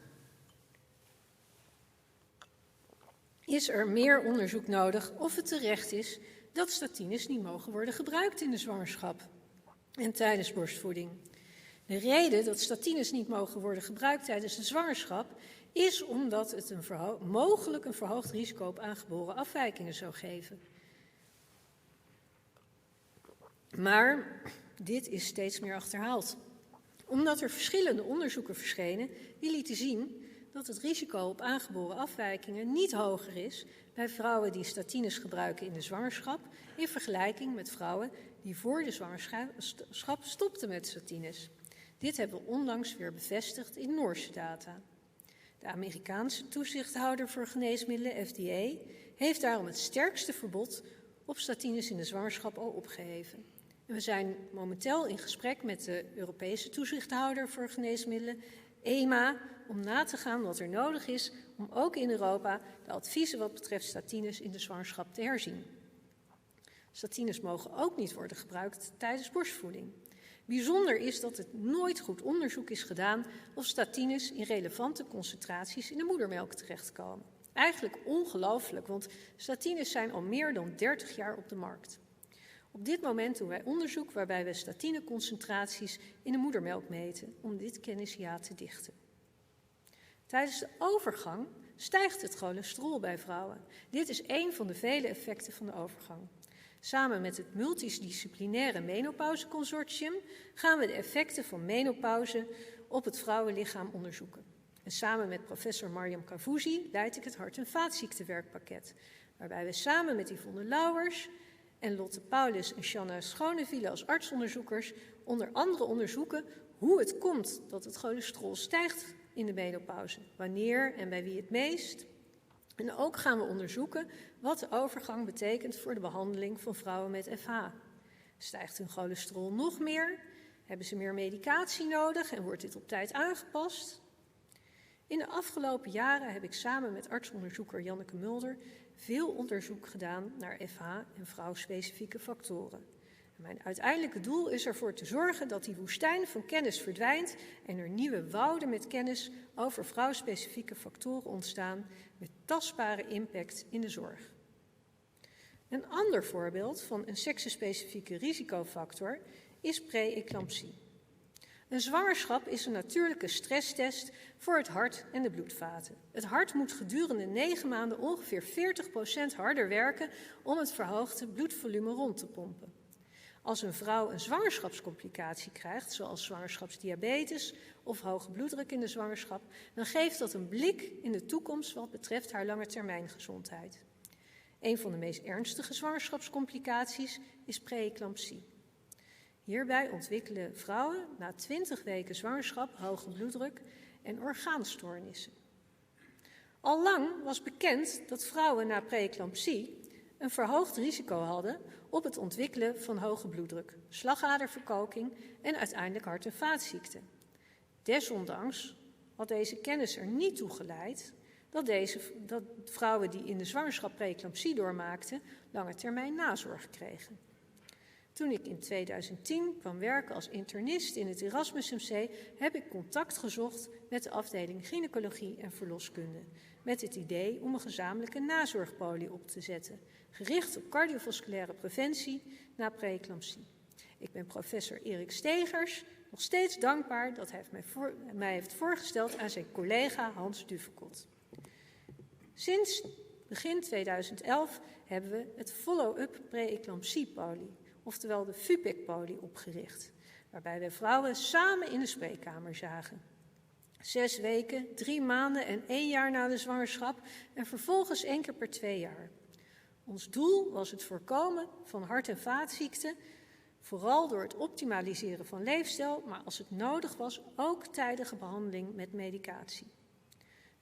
[SPEAKER 3] is er meer onderzoek nodig of het terecht is dat statines niet mogen worden gebruikt in de zwangerschap en tijdens borstvoeding. De reden dat statines niet mogen worden gebruikt tijdens de zwangerschap is omdat het mogelijk een verhoogd risico op aangeboren afwijkingen zou geven. Maar dit is steeds meer achterhaald. Omdat er verschillende onderzoeken verschenen die lieten zien dat het risico op aangeboren afwijkingen niet hoger is bij vrouwen die statines gebruiken in de zwangerschap in vergelijking met vrouwen die voor de zwangerschap stopten met statines. Dit hebben we onlangs weer bevestigd in Noorse data. De Amerikaanse toezichthouder voor geneesmiddelen, FDA, heeft daarom het sterkste verbod op statines in de zwangerschap al opgeheven. En we zijn momenteel in gesprek met de Europese toezichthouder voor geneesmiddelen, EMA, om na te gaan wat er nodig is om ook in Europa de adviezen wat betreft statines in de zwangerschap te herzien. Statines mogen ook niet worden gebruikt tijdens borstvoeding. Bijzonder is dat het nooit goed onderzoek is gedaan of statines in relevante concentraties in de moedermelk terechtkomen. Eigenlijk ongelooflijk, want statines zijn al meer dan 30 jaar op de markt. Op dit moment doen wij onderzoek waarbij we statineconcentraties in de moedermelk meten om dit kennishiaat te dichten. Tijdens de overgang stijgt het cholesterol bij vrouwen. Dit is één van de vele effecten van de overgang. Samen met het multidisciplinaire menopauzeconsortium gaan we de effecten van menopauze op het vrouwenlichaam onderzoeken. En samen met professor Mariam Kavouzi leid ik het hart- en vaatziektenwerkpakket, waarbij we samen met Yvonne Lauwers en Lotte Paulus en Shanna Schonewiele als artsonderzoekers onder andere onderzoeken hoe het komt dat het cholesterol stijgt in de menopauze, wanneer en bij wie het meest. En ook gaan we onderzoeken wat de overgang betekent voor de behandeling van vrouwen met FH. Stijgt hun cholesterol nog meer? Hebben ze meer medicatie nodig en wordt dit op tijd aangepast? In de afgelopen jaren heb ik samen met artsonderzoeker Janneke Mulder veel onderzoek gedaan naar FH en vrouwspecifieke factoren. En mijn uiteindelijke doel is ervoor te zorgen dat die woestijn van kennis verdwijnt en er nieuwe wouden met kennis over vrouwspecifieke factoren ontstaan met tastbare impact in de zorg. Een ander voorbeeld van een seksenspecifieke risicofactor is pre-eclampsie. Een zwangerschap is een natuurlijke stresstest voor het hart en de bloedvaten. Het hart moet gedurende 9 maanden ongeveer 40% harder werken om het verhoogde bloedvolume rond te pompen. Als een vrouw een zwangerschapscomplicatie krijgt, zoals zwangerschapsdiabetes of hoge bloeddruk in de zwangerschap, dan geeft dat een blik in de toekomst wat betreft haar langetermijngezondheid. Een van de meest ernstige zwangerschapscomplicaties is pre-eclampsie. Hierbij ontwikkelen vrouwen na 20 weken zwangerschap hoge bloeddruk en orgaanstoornissen. Al lang was bekend dat vrouwen na pre-eclampsie een verhoogd risico hadden op het ontwikkelen van hoge bloeddruk, slagaderverkalking en uiteindelijk hart- en vaatziekten. Desondanks had deze kennis er niet toe geleid dat vrouwen die in de zwangerschap pre-eclampsie doormaakten, lange termijn nazorg kregen. Toen ik in 2010 kwam werken als internist in het Erasmus MC, heb ik contact gezocht met de afdeling gynaecologie en verloskunde, met het idee om een gezamenlijke nazorgpolie op te zetten, gericht op cardiovasculaire preventie na pre-eclampsie. Ik ben professor Erik Stegers nog steeds dankbaar dat hij mij heeft voorgesteld aan zijn collega Hans Duvekot. Sinds begin 2011 hebben we het follow-up pre-eclampsie-polie, oftewel de FUPEC-polie, opgericht, waarbij we vrouwen samen in de spreekkamer zagen. 6 weken, 3 maanden en 1 jaar na de zwangerschap en vervolgens 1 keer per 2 jaar. Ons doel was het voorkomen van hart- en vaatziekten, vooral door het optimaliseren van leefstijl, maar als het nodig was ook tijdige behandeling met medicatie.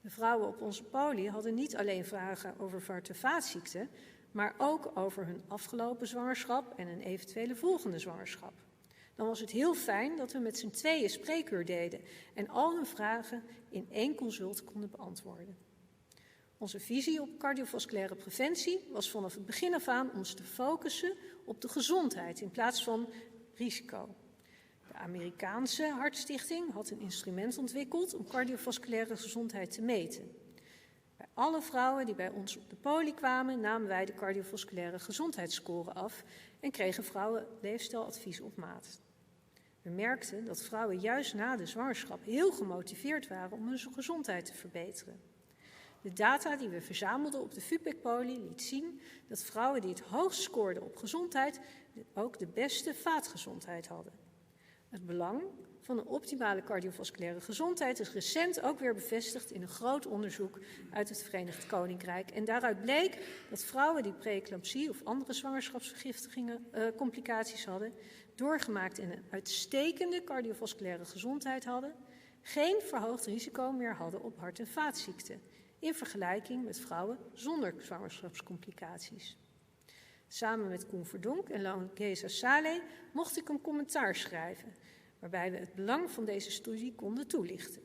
[SPEAKER 3] De vrouwen op onze poli hadden niet alleen vragen over hart- en vaatziekten, maar ook over hun afgelopen zwangerschap en een eventuele volgende zwangerschap. Dan was het heel fijn dat we met z'n tweeën spreekuur deden en al hun vragen in 1 consult konden beantwoorden. Onze visie op cardiovasculaire preventie was vanaf het begin af aan ons te focussen op de gezondheid in plaats van risico. De Amerikaanse Hartstichting had een instrument ontwikkeld om cardiovasculaire gezondheid te meten. Bij alle vrouwen die bij ons op de poli kwamen, namen wij de cardiovasculaire gezondheidsscore af en kregen vrouwen leefstijladvies op maat. We merkten dat vrouwen juist na de zwangerschap heel gemotiveerd waren om hun gezondheid te verbeteren. De data die we verzamelden op de VUPEC-poli liet zien dat vrouwen die het hoogst scoorden op gezondheid ook de beste vaatgezondheid hadden. Het belang van een optimale cardiovasculaire gezondheid is recent ook weer bevestigd in een groot onderzoek uit het Verenigd Koninkrijk. En daaruit bleek dat vrouwen die preeclampsie of andere zwangerschapsvergiftigingen complicaties hadden, doorgemaakt in een uitstekende cardiovasculaire gezondheid hadden, geen verhoogd risico meer hadden op hart- en vaatziekten, in vergelijking met vrouwen zonder zwangerschapscomplicaties. Samen met Koen Verdonk en Langeza Saleh mocht ik een commentaar schrijven, waarbij we het belang van deze studie konden toelichten.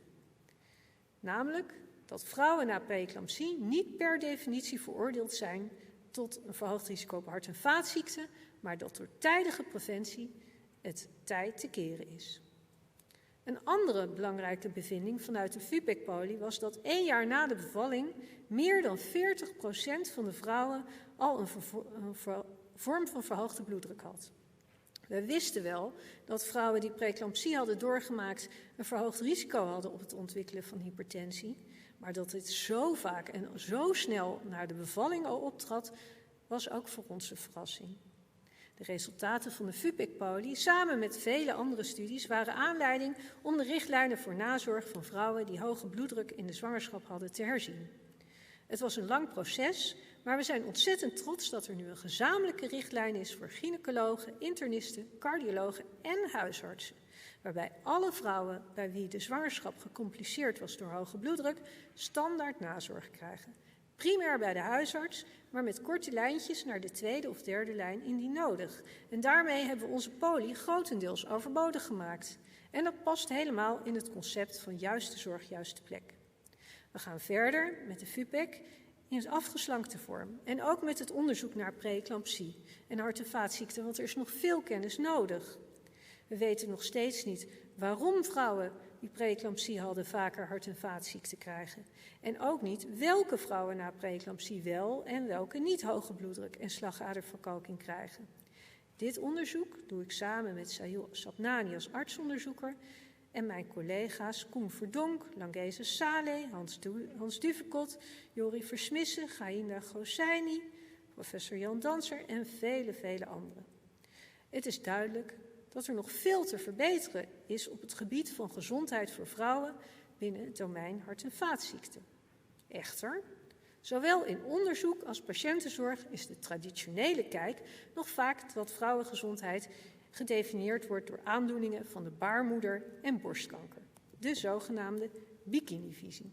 [SPEAKER 3] Namelijk dat vrouwen na preeclampsie niet per definitie veroordeeld zijn tot een verhoogd risico op hart- en vaatziekten, maar dat door tijdige preventie het tijd te keren is. Een andere belangrijke bevinding vanuit de VUPEC-poli was dat 1 jaar na de bevalling meer dan 40% van de vrouwen al een vorm van verhoogde bloeddruk had. We wisten wel dat vrouwen die preeclampsie hadden doorgemaakt een verhoogd risico hadden op het ontwikkelen van hypertensie, maar dat dit zo vaak en zo snel na de bevalling al optrad, was ook voor ons een verrassing. De resultaten van de VUPEC-poli, samen met vele andere studies, waren aanleiding om de richtlijnen voor nazorg van vrouwen die hoge bloeddruk in de zwangerschap hadden te herzien. Het was een lang proces, maar we zijn ontzettend trots dat er nu een gezamenlijke richtlijn is voor gynaecologen, internisten, cardiologen en huisartsen, waarbij alle vrouwen bij wie de zwangerschap gecompliceerd was door hoge bloeddruk standaard nazorg krijgen. Primair bij de huisarts, maar met korte lijntjes naar de 2e of 3e lijn indien nodig. En daarmee hebben we onze poli grotendeels overbodig gemaakt. En dat past helemaal in het concept van juiste zorg, juiste plek. We gaan verder met de VUPEC in het afgeslankte vorm. En ook met het onderzoek naar preeclampsie en hart- en vaatziekten, want er is nog veel kennis nodig. We weten nog steeds niet waarom vrouwen die preeclampsie hadden vaker hart- en vaatziekten krijgen. En ook niet welke vrouwen na preeclampsie wel en welke niet hoge bloeddruk en slagaderverkalking krijgen. Dit onderzoek doe ik samen met Sahil Sapnani als artsonderzoeker en mijn collega's Koen Verdonk, Langeza Saleh, Hans Duvekot, Jori Versmissen, Gaïnda Gosseini, professor Jan Danser en vele anderen. Het is duidelijk dat er nog veel te verbeteren is op het gebied van gezondheid voor vrouwen binnen het domein hart- en vaatziekten. Echter, zowel in onderzoek als patiëntenzorg is de traditionele kijk nog vaak dat vrouwengezondheid gedefinieerd wordt door aandoeningen van de baarmoeder en borstkanker, de zogenaamde bikinivisie.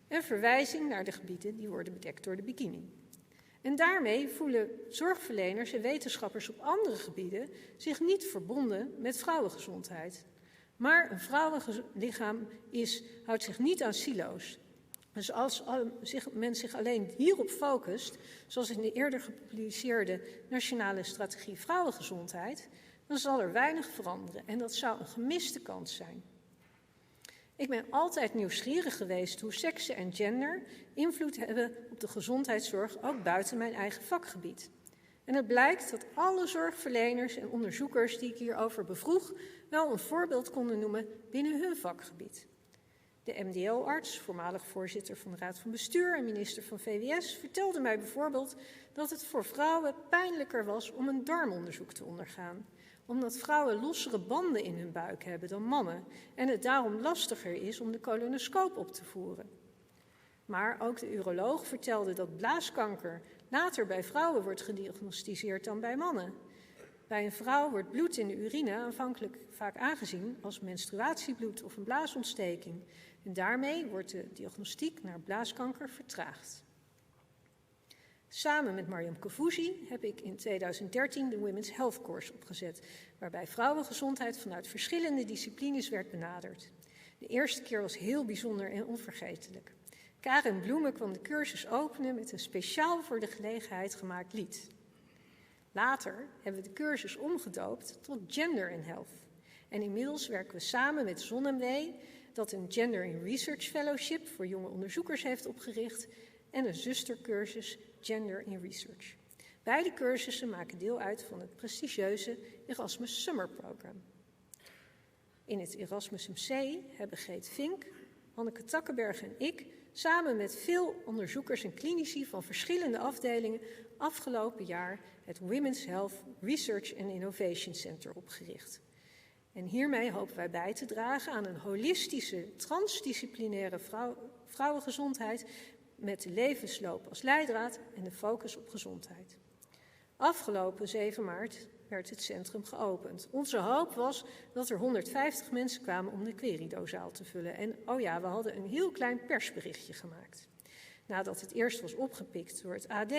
[SPEAKER 3] Een verwijzing naar de gebieden die worden bedekt door de bikini. En daarmee voelen zorgverleners en wetenschappers op andere gebieden zich niet verbonden met vrouwengezondheid. Maar een vrouwenlichaam houdt zich niet aan silo's. Dus als men zich alleen hierop focust, zoals in de eerder gepubliceerde Nationale Strategie Vrouwengezondheid, dan zal er weinig veranderen en dat zou een gemiste kans zijn. Ik ben altijd nieuwsgierig geweest hoe seksen en gender invloed hebben op de gezondheidszorg, ook buiten mijn eigen vakgebied. En het blijkt dat alle zorgverleners en onderzoekers die ik hierover bevroeg wel een voorbeeld konden noemen binnen hun vakgebied. De MDO-arts, voormalig voorzitter van de Raad van Bestuur en minister van VWS, vertelde mij bijvoorbeeld dat het voor vrouwen pijnlijker was om een darmonderzoek te ondergaan, omdat vrouwen lossere banden in hun buik hebben dan mannen en het daarom lastiger is om de colonoscoop op te voeren. Maar ook de uroloog vertelde dat blaaskanker later bij vrouwen wordt gediagnosticeerd dan bij mannen. Bij een vrouw wordt bloed in de urine aanvankelijk vaak aangezien als menstruatiebloed of een blaasontsteking. En daarmee wordt de diagnostiek naar blaaskanker vertraagd. Samen met Mariam Kavouzi heb ik in 2013 de Women's Health Course opgezet, waarbij vrouwengezondheid vanuit verschillende disciplines werd benaderd. De eerste keer was heel bijzonder en onvergetelijk. Karen Bloemen kwam de cursus openen met een speciaal voor de gelegenheid gemaakt lied. Later hebben we de cursus omgedoopt tot Gender in Health. En inmiddels werken we samen met ZonMW, dat een Gender in Research Fellowship voor jonge onderzoekers heeft opgericht, en een zustercursus Gender in Research. Beide cursussen maken deel uit van het prestigieuze Erasmus Summer Program. In het Erasmus MC hebben Greet Vink, Hanneke Takkenberg en ik samen met veel onderzoekers en klinici van verschillende afdelingen afgelopen jaar het Women's Health Research and Innovation Center opgericht. En hiermee hopen wij bij te dragen aan een holistische, transdisciplinaire vrouwengezondheid met de levensloop als leidraad en de focus op gezondheid. Afgelopen 7 maart werd het centrum geopend. Onze hoop was dat er 150 mensen kwamen om de Querido-zaal te vullen. En oh ja, we hadden een heel klein persberichtje gemaakt. Nadat het eerst was opgepikt door het AD,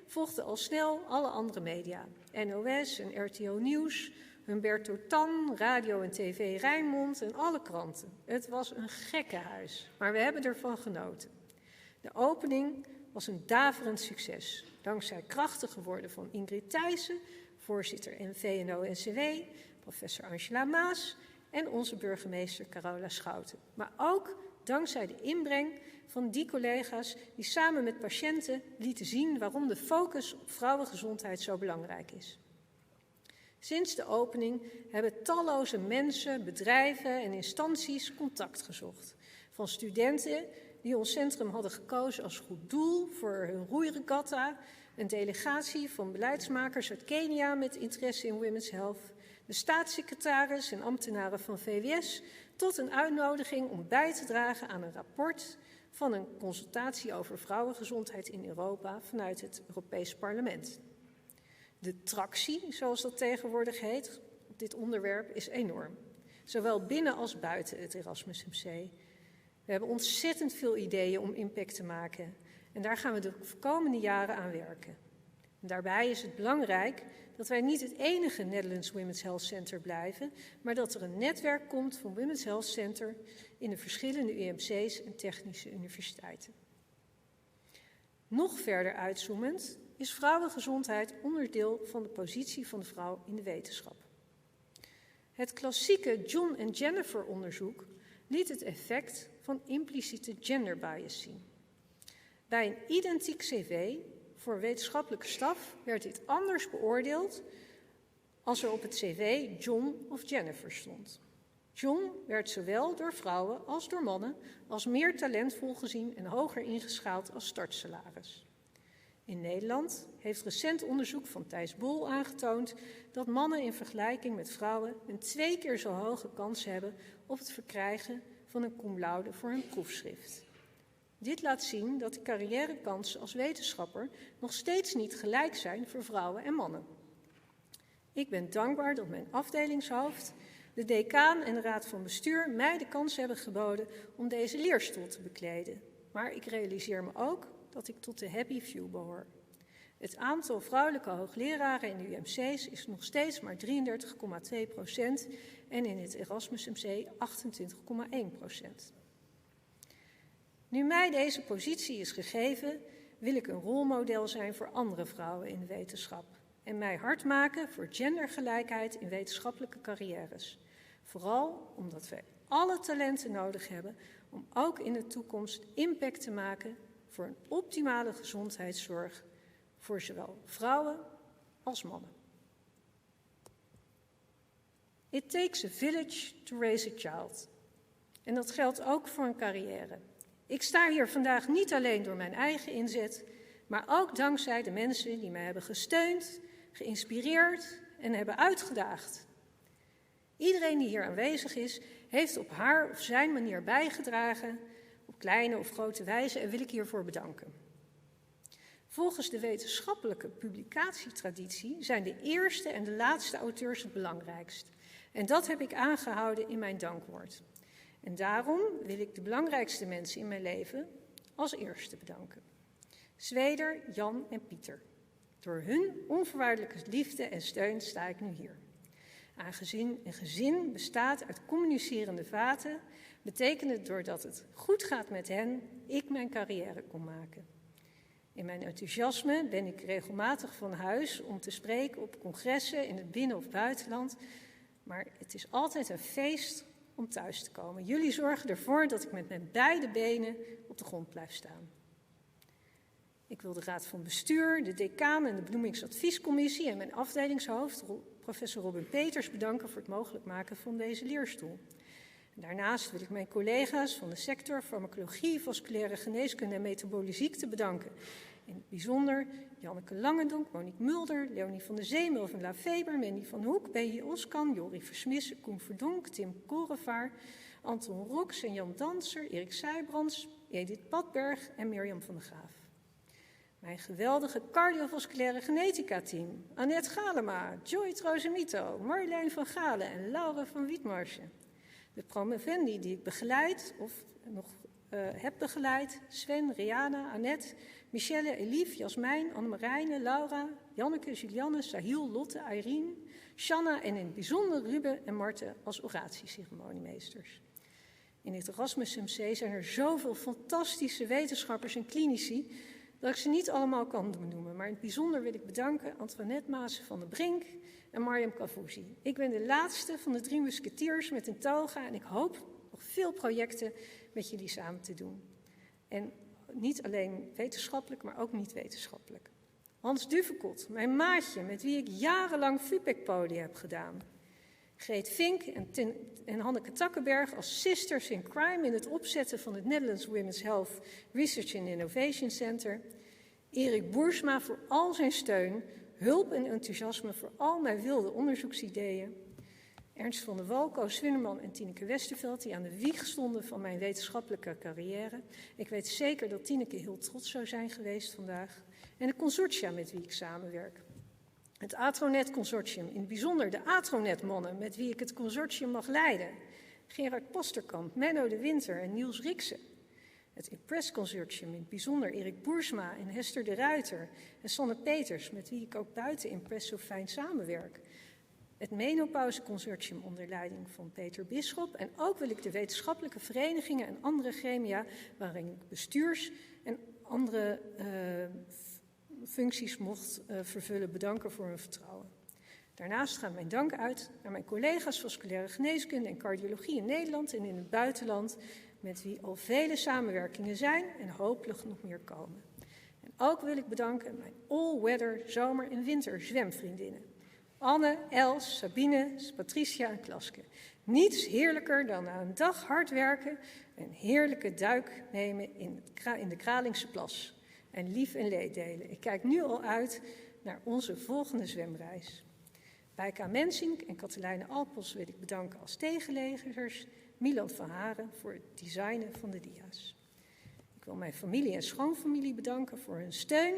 [SPEAKER 3] volgden al snel alle andere media. NOS en RTO Nieuws, Humberto Tan, Radio en TV Rijnmond en alle kranten. Het was een gekkenhuis, maar we hebben ervan genoten. De opening was een daverend succes, dankzij krachtige woorden van Ingrid Thijssen, voorzitter NVNO-NCW, professor Angela Maas en onze burgemeester Carola Schouten. Maar ook dankzij de inbreng van die collega's die samen met patiënten lieten zien waarom de focus op vrouwengezondheid zo belangrijk is. Sinds de opening hebben talloze mensen, bedrijven en instanties contact gezocht. Van studenten die ons centrum hadden gekozen als goed doel voor hun roeiregatta, een delegatie van beleidsmakers uit Kenia met interesse in Women's Health, de staatssecretaris en ambtenaren van VWS, tot een uitnodiging om bij te dragen aan een rapport van een consultatie over vrouwengezondheid in Europa vanuit het Europees Parlement. De tractie, zoals dat tegenwoordig heet, op dit onderwerp is enorm. Zowel binnen als buiten het Erasmus MC. We hebben ontzettend veel ideeën om impact te maken. En daar gaan we de komende jaren aan werken. En daarbij is het belangrijk dat wij niet het enige Netherlands Women's Health Center blijven, maar dat er een netwerk komt van Women's Health Center in de verschillende UMC's en technische universiteiten. Nog verder uitzoomend is vrouwengezondheid onderdeel van de positie van de vrouw in de wetenschap. Het klassieke John en Jennifer onderzoek liet het effect van impliciete gender bias zien. Bij een identiek cv voor wetenschappelijke staf werd dit anders beoordeeld als er op het cv John of Jennifer stond. John werd zowel door vrouwen als door mannen als meer talentvol gezien en hoger ingeschaald als startsalaris. In Nederland heeft recent onderzoek van Thijs Bol aangetoond dat mannen in vergelijking met vrouwen een 2 keer zo hoge kans hebben op het verkrijgen van een cum laude voor hun proefschrift. Dit laat zien dat de carrièrekansen als wetenschapper nog steeds niet gelijk zijn voor vrouwen en mannen. Ik ben dankbaar dat mijn afdelingshoofd, de decaan en de raad van bestuur mij de kans hebben geboden om deze leerstoel te bekleden. Maar ik realiseer me ook dat ik tot de happy few behoor. Het aantal vrouwelijke hoogleraren in de UMC's is nog steeds maar 33,2% en in het Erasmus MC 28,1%. Nu mij deze positie is gegeven, wil ik een rolmodel zijn voor andere vrouwen in de wetenschap en mij hard maken voor gendergelijkheid in wetenschappelijke carrières. Vooral omdat wij alle talenten nodig hebben om ook in de toekomst impact te maken voor een optimale gezondheidszorg voor zowel vrouwen als mannen. It takes a village to raise a child. En dat geldt ook voor een carrière. Ik sta hier vandaag niet alleen door mijn eigen inzet, maar ook dankzij de mensen die mij hebben gesteund, geïnspireerd en hebben uitgedaagd. Iedereen die hier aanwezig is, heeft op haar of zijn manier bijgedragen op kleine of grote wijze en wil ik hiervoor bedanken. Volgens de wetenschappelijke publicatietraditie zijn de eerste en de laatste auteurs het belangrijkst. En dat heb ik aangehouden in mijn dankwoord. En daarom wil ik de belangrijkste mensen in mijn leven als eerste bedanken. Zweder, Jan en Pieter. Door hun onvoorwaardelijke liefde en steun sta ik nu hier. Aangezien een gezin bestaat uit communicerende vaten, betekent het doordat het goed gaat met hen, ik mijn carrière kon maken. In mijn enthousiasme ben ik regelmatig van huis om te spreken op congressen in het binnen- of buitenland. Maar het is altijd een feest om thuis te komen. Jullie zorgen ervoor dat ik met mijn beide benen op de grond blijf staan. Ik wil de Raad van Bestuur, de decaan en de Bloemingsadviescommissie en mijn afdelingshoofd, professor Robin Peters, bedanken voor het mogelijk maken van deze leerstoel. En daarnaast wil ik mijn collega's van de sector farmacologie, vasculaire geneeskunde en metaboliziekte bedanken. In het bijzonder Janneke Langendonk, Monique Mulder, Leonie van der Zee, Melvin Laveber, Mandy van Hoek, B.J. Oskan, Jorie Versmissen, Koen Verdonk, Tim Korevaar, Anton Roks en Jan Danser, Erik Sijbrands, Edith Padberg en Mirjam van der Graaf. Mijn geweldige cardiovasculaire genetica-team, Annette Galema, Joy Trosemito, Marjolein van Galen en Laura van Wietmarsje. De promovendi die ik begeleid of nog heb begeleid, Sven, Rihanna, Annette, Michelle, Elief, Jasmijn, Annemarijne, Laura, Janneke, Julianne, Sahil, Lotte, Irene, Shanna en in het bijzonder Ruben en Marten als oratieceremoniemeesters. In het Erasmus MC zijn er zoveel fantastische wetenschappers en klinici dat ik ze niet allemaal kan benoemen. Maar in het bijzonder wil ik bedanken Antoinette Maassen van der Brink en Mariam Kavouzi. Ik ben de laatste van de 3 musketiers met een toga en ik hoop nog veel projecten met jullie samen te doen. En niet alleen wetenschappelijk, maar ook niet wetenschappelijk. Hans Duvekot, mijn maatje, met wie ik jarenlang VUPEC-poli heb gedaan. Greet Vink en Hanneke Takkenberg als sisters in crime in het opzetten van het Netherlands Women's Health Research and Innovation Center. Erik Boersma voor al zijn steun, hulp en enthousiasme voor al mijn wilde onderzoeksideeën. Ernst van der Wal, Koos Swinnerman en Tineke Westerveld, die aan de wieg stonden van mijn wetenschappelijke carrière. Ik weet zeker dat Tineke heel trots zou zijn geweest vandaag. En de consortia met wie ik samenwerk. Het Atronet-consortium, in het bijzonder de Atronet-mannen met wie ik het consortium mag leiden. Gerard Pasterkamp, Menno de Winter en Niels Riksen. Het Impress-consortium, in het bijzonder Erik Boersma en Hester de Ruiter en Sanne Peters, met wie ik ook buiten Impress zo fijn samenwerk. Het Menopauze-consortium onder leiding van Peter Bisschop. En ook wil ik de wetenschappelijke verenigingen en andere gremia waarin ik bestuurs- en andere functies mocht vervullen bedanken voor hun vertrouwen. Daarnaast gaat mijn dank uit naar mijn collega's vasculaire geneeskunde en cardiologie in Nederland en in het buitenland, met wie al vele samenwerkingen zijn en hopelijk nog meer komen. En ook wil ik bedanken mijn all-weather zomer- en winter zwemvriendinnen. Anne, Els, Sabine, Patricia en Klaske. Niets heerlijker dan na een dag hard werken een heerlijke duik nemen in de Kralingse plas. En lief en leed delen. Ik kijk nu al uit naar onze volgende zwemreis. Bijka Mensink en Katelijne Alpels wil ik bedanken als tegenlegers. Milan van Haren voor het designen van de dia's. Ik wil mijn familie en schoonfamilie bedanken voor hun steun.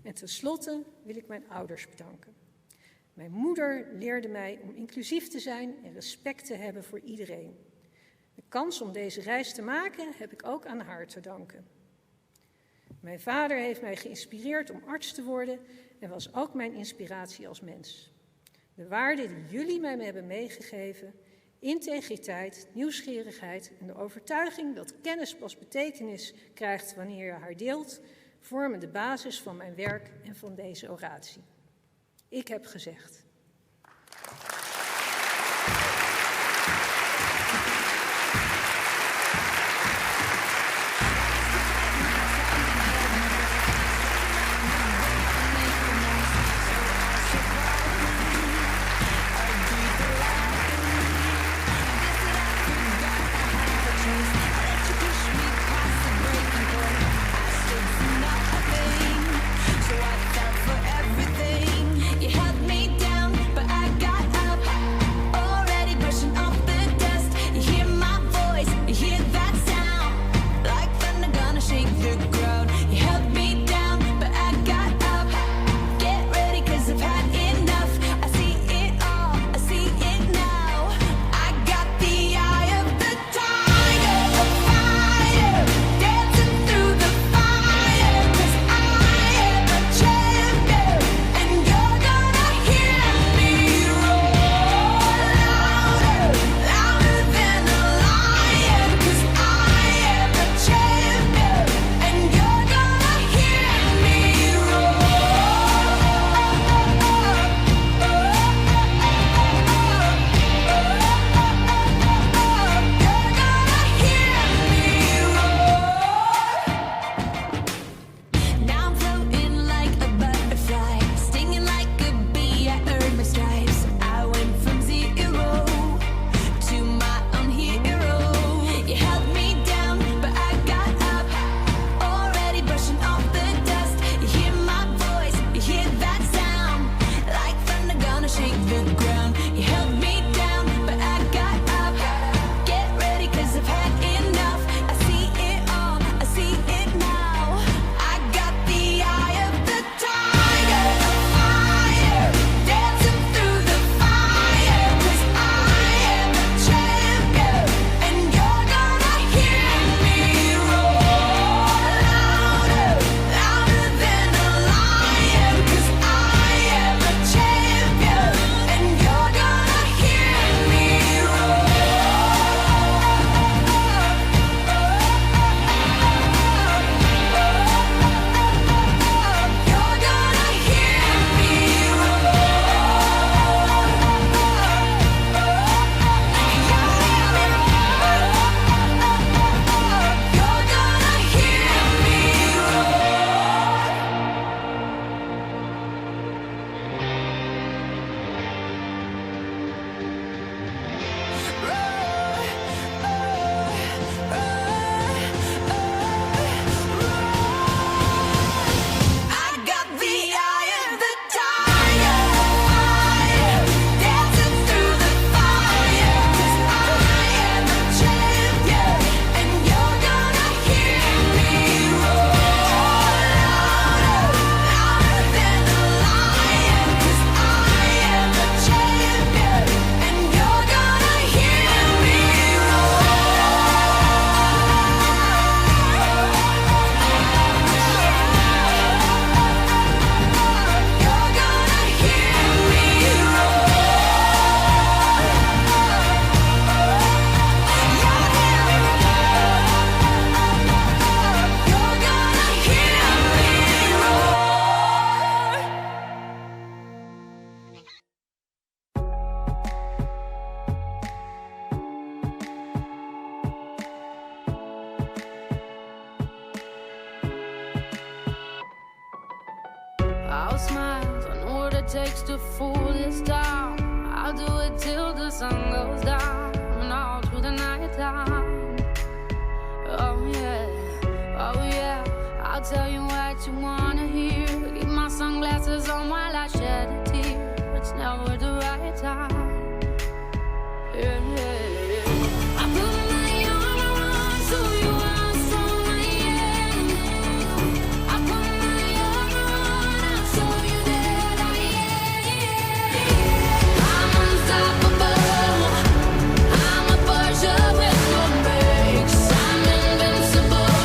[SPEAKER 3] En tenslotte wil ik mijn ouders bedanken. Mijn moeder leerde mij om inclusief te zijn en respect te hebben voor iedereen. De kans om deze reis te maken heb ik ook aan haar te danken. Mijn vader heeft mij geïnspireerd om arts te worden en was ook mijn inspiratie als mens. De waarden die jullie mij hebben meegegeven, integriteit, nieuwsgierigheid en de overtuiging dat kennis pas betekenis krijgt wanneer je haar deelt, vormen de basis van mijn werk en van deze oratie. Ik heb gezegd.
[SPEAKER 4] So I fell for everything. You held me down. I'll smile, I know what it takes to fool this town. I'll do it till the sun goes down and all through the night time. Oh yeah, I'll tell you what you wanna hear. Keep my sunglasses on while I shed a tear. It's never the right time. Yeah. I put my arm around so you are strong I am. I put my arm around, I'll show you that I am. I'm unstoppable. I'm a Porsche with no brakes. I'm invincible.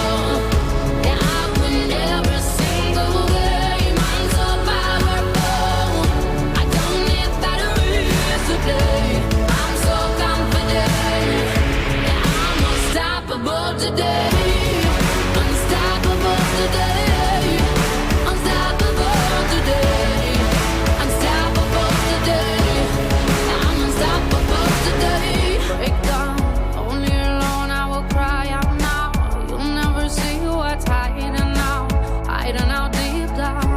[SPEAKER 4] Yeah, I win every single game. I'm so powerful. I don't need batteries to play. I'm so confident. Yeah, I'm unstoppable today. Unstoppable today. Unstoppable today. Unstoppable today. I'm unstoppable today. Break down, only alone I will cry out now. You'll never see what's hiding out deep down.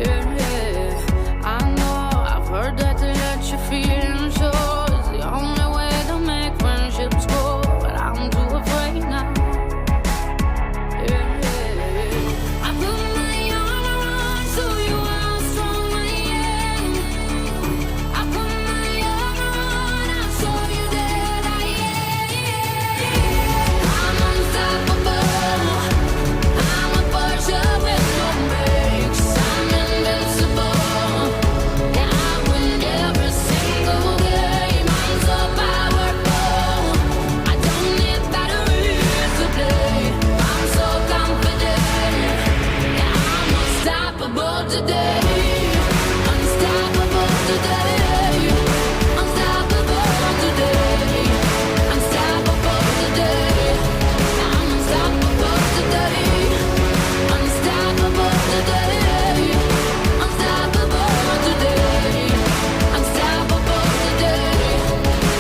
[SPEAKER 4] Yeah, I know, I've heard that to let you feel and show is the only way to make friendships grow, but I'm too afraid now. Yeah, I put my arm around so you how strong I am. I put my arm around, I'll show you that I am. I'm unstoppable. I'm a Porsche with no brakes. I'm invincible. Yeah, I win every single game. I'm so powerful. I don't need batteries to play. I'm so confident. Yeah, I'm unstoppable today. Unstoppable today. Unstoppable today. Unstoppable today. I'm unstoppable today. Unstoppable today. Unstoppable today. Unstoppable today.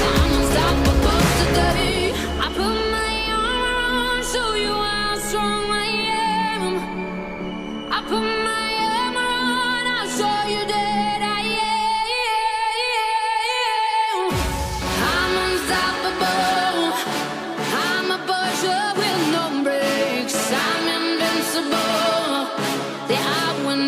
[SPEAKER 4] I'm unstoppable today. I put my arm around, show you how strong I am. I put my arm around, I'll show you that I am. I'm unstoppable. I'm a Porsche with no brakes. I'm invincible. Yeah, I win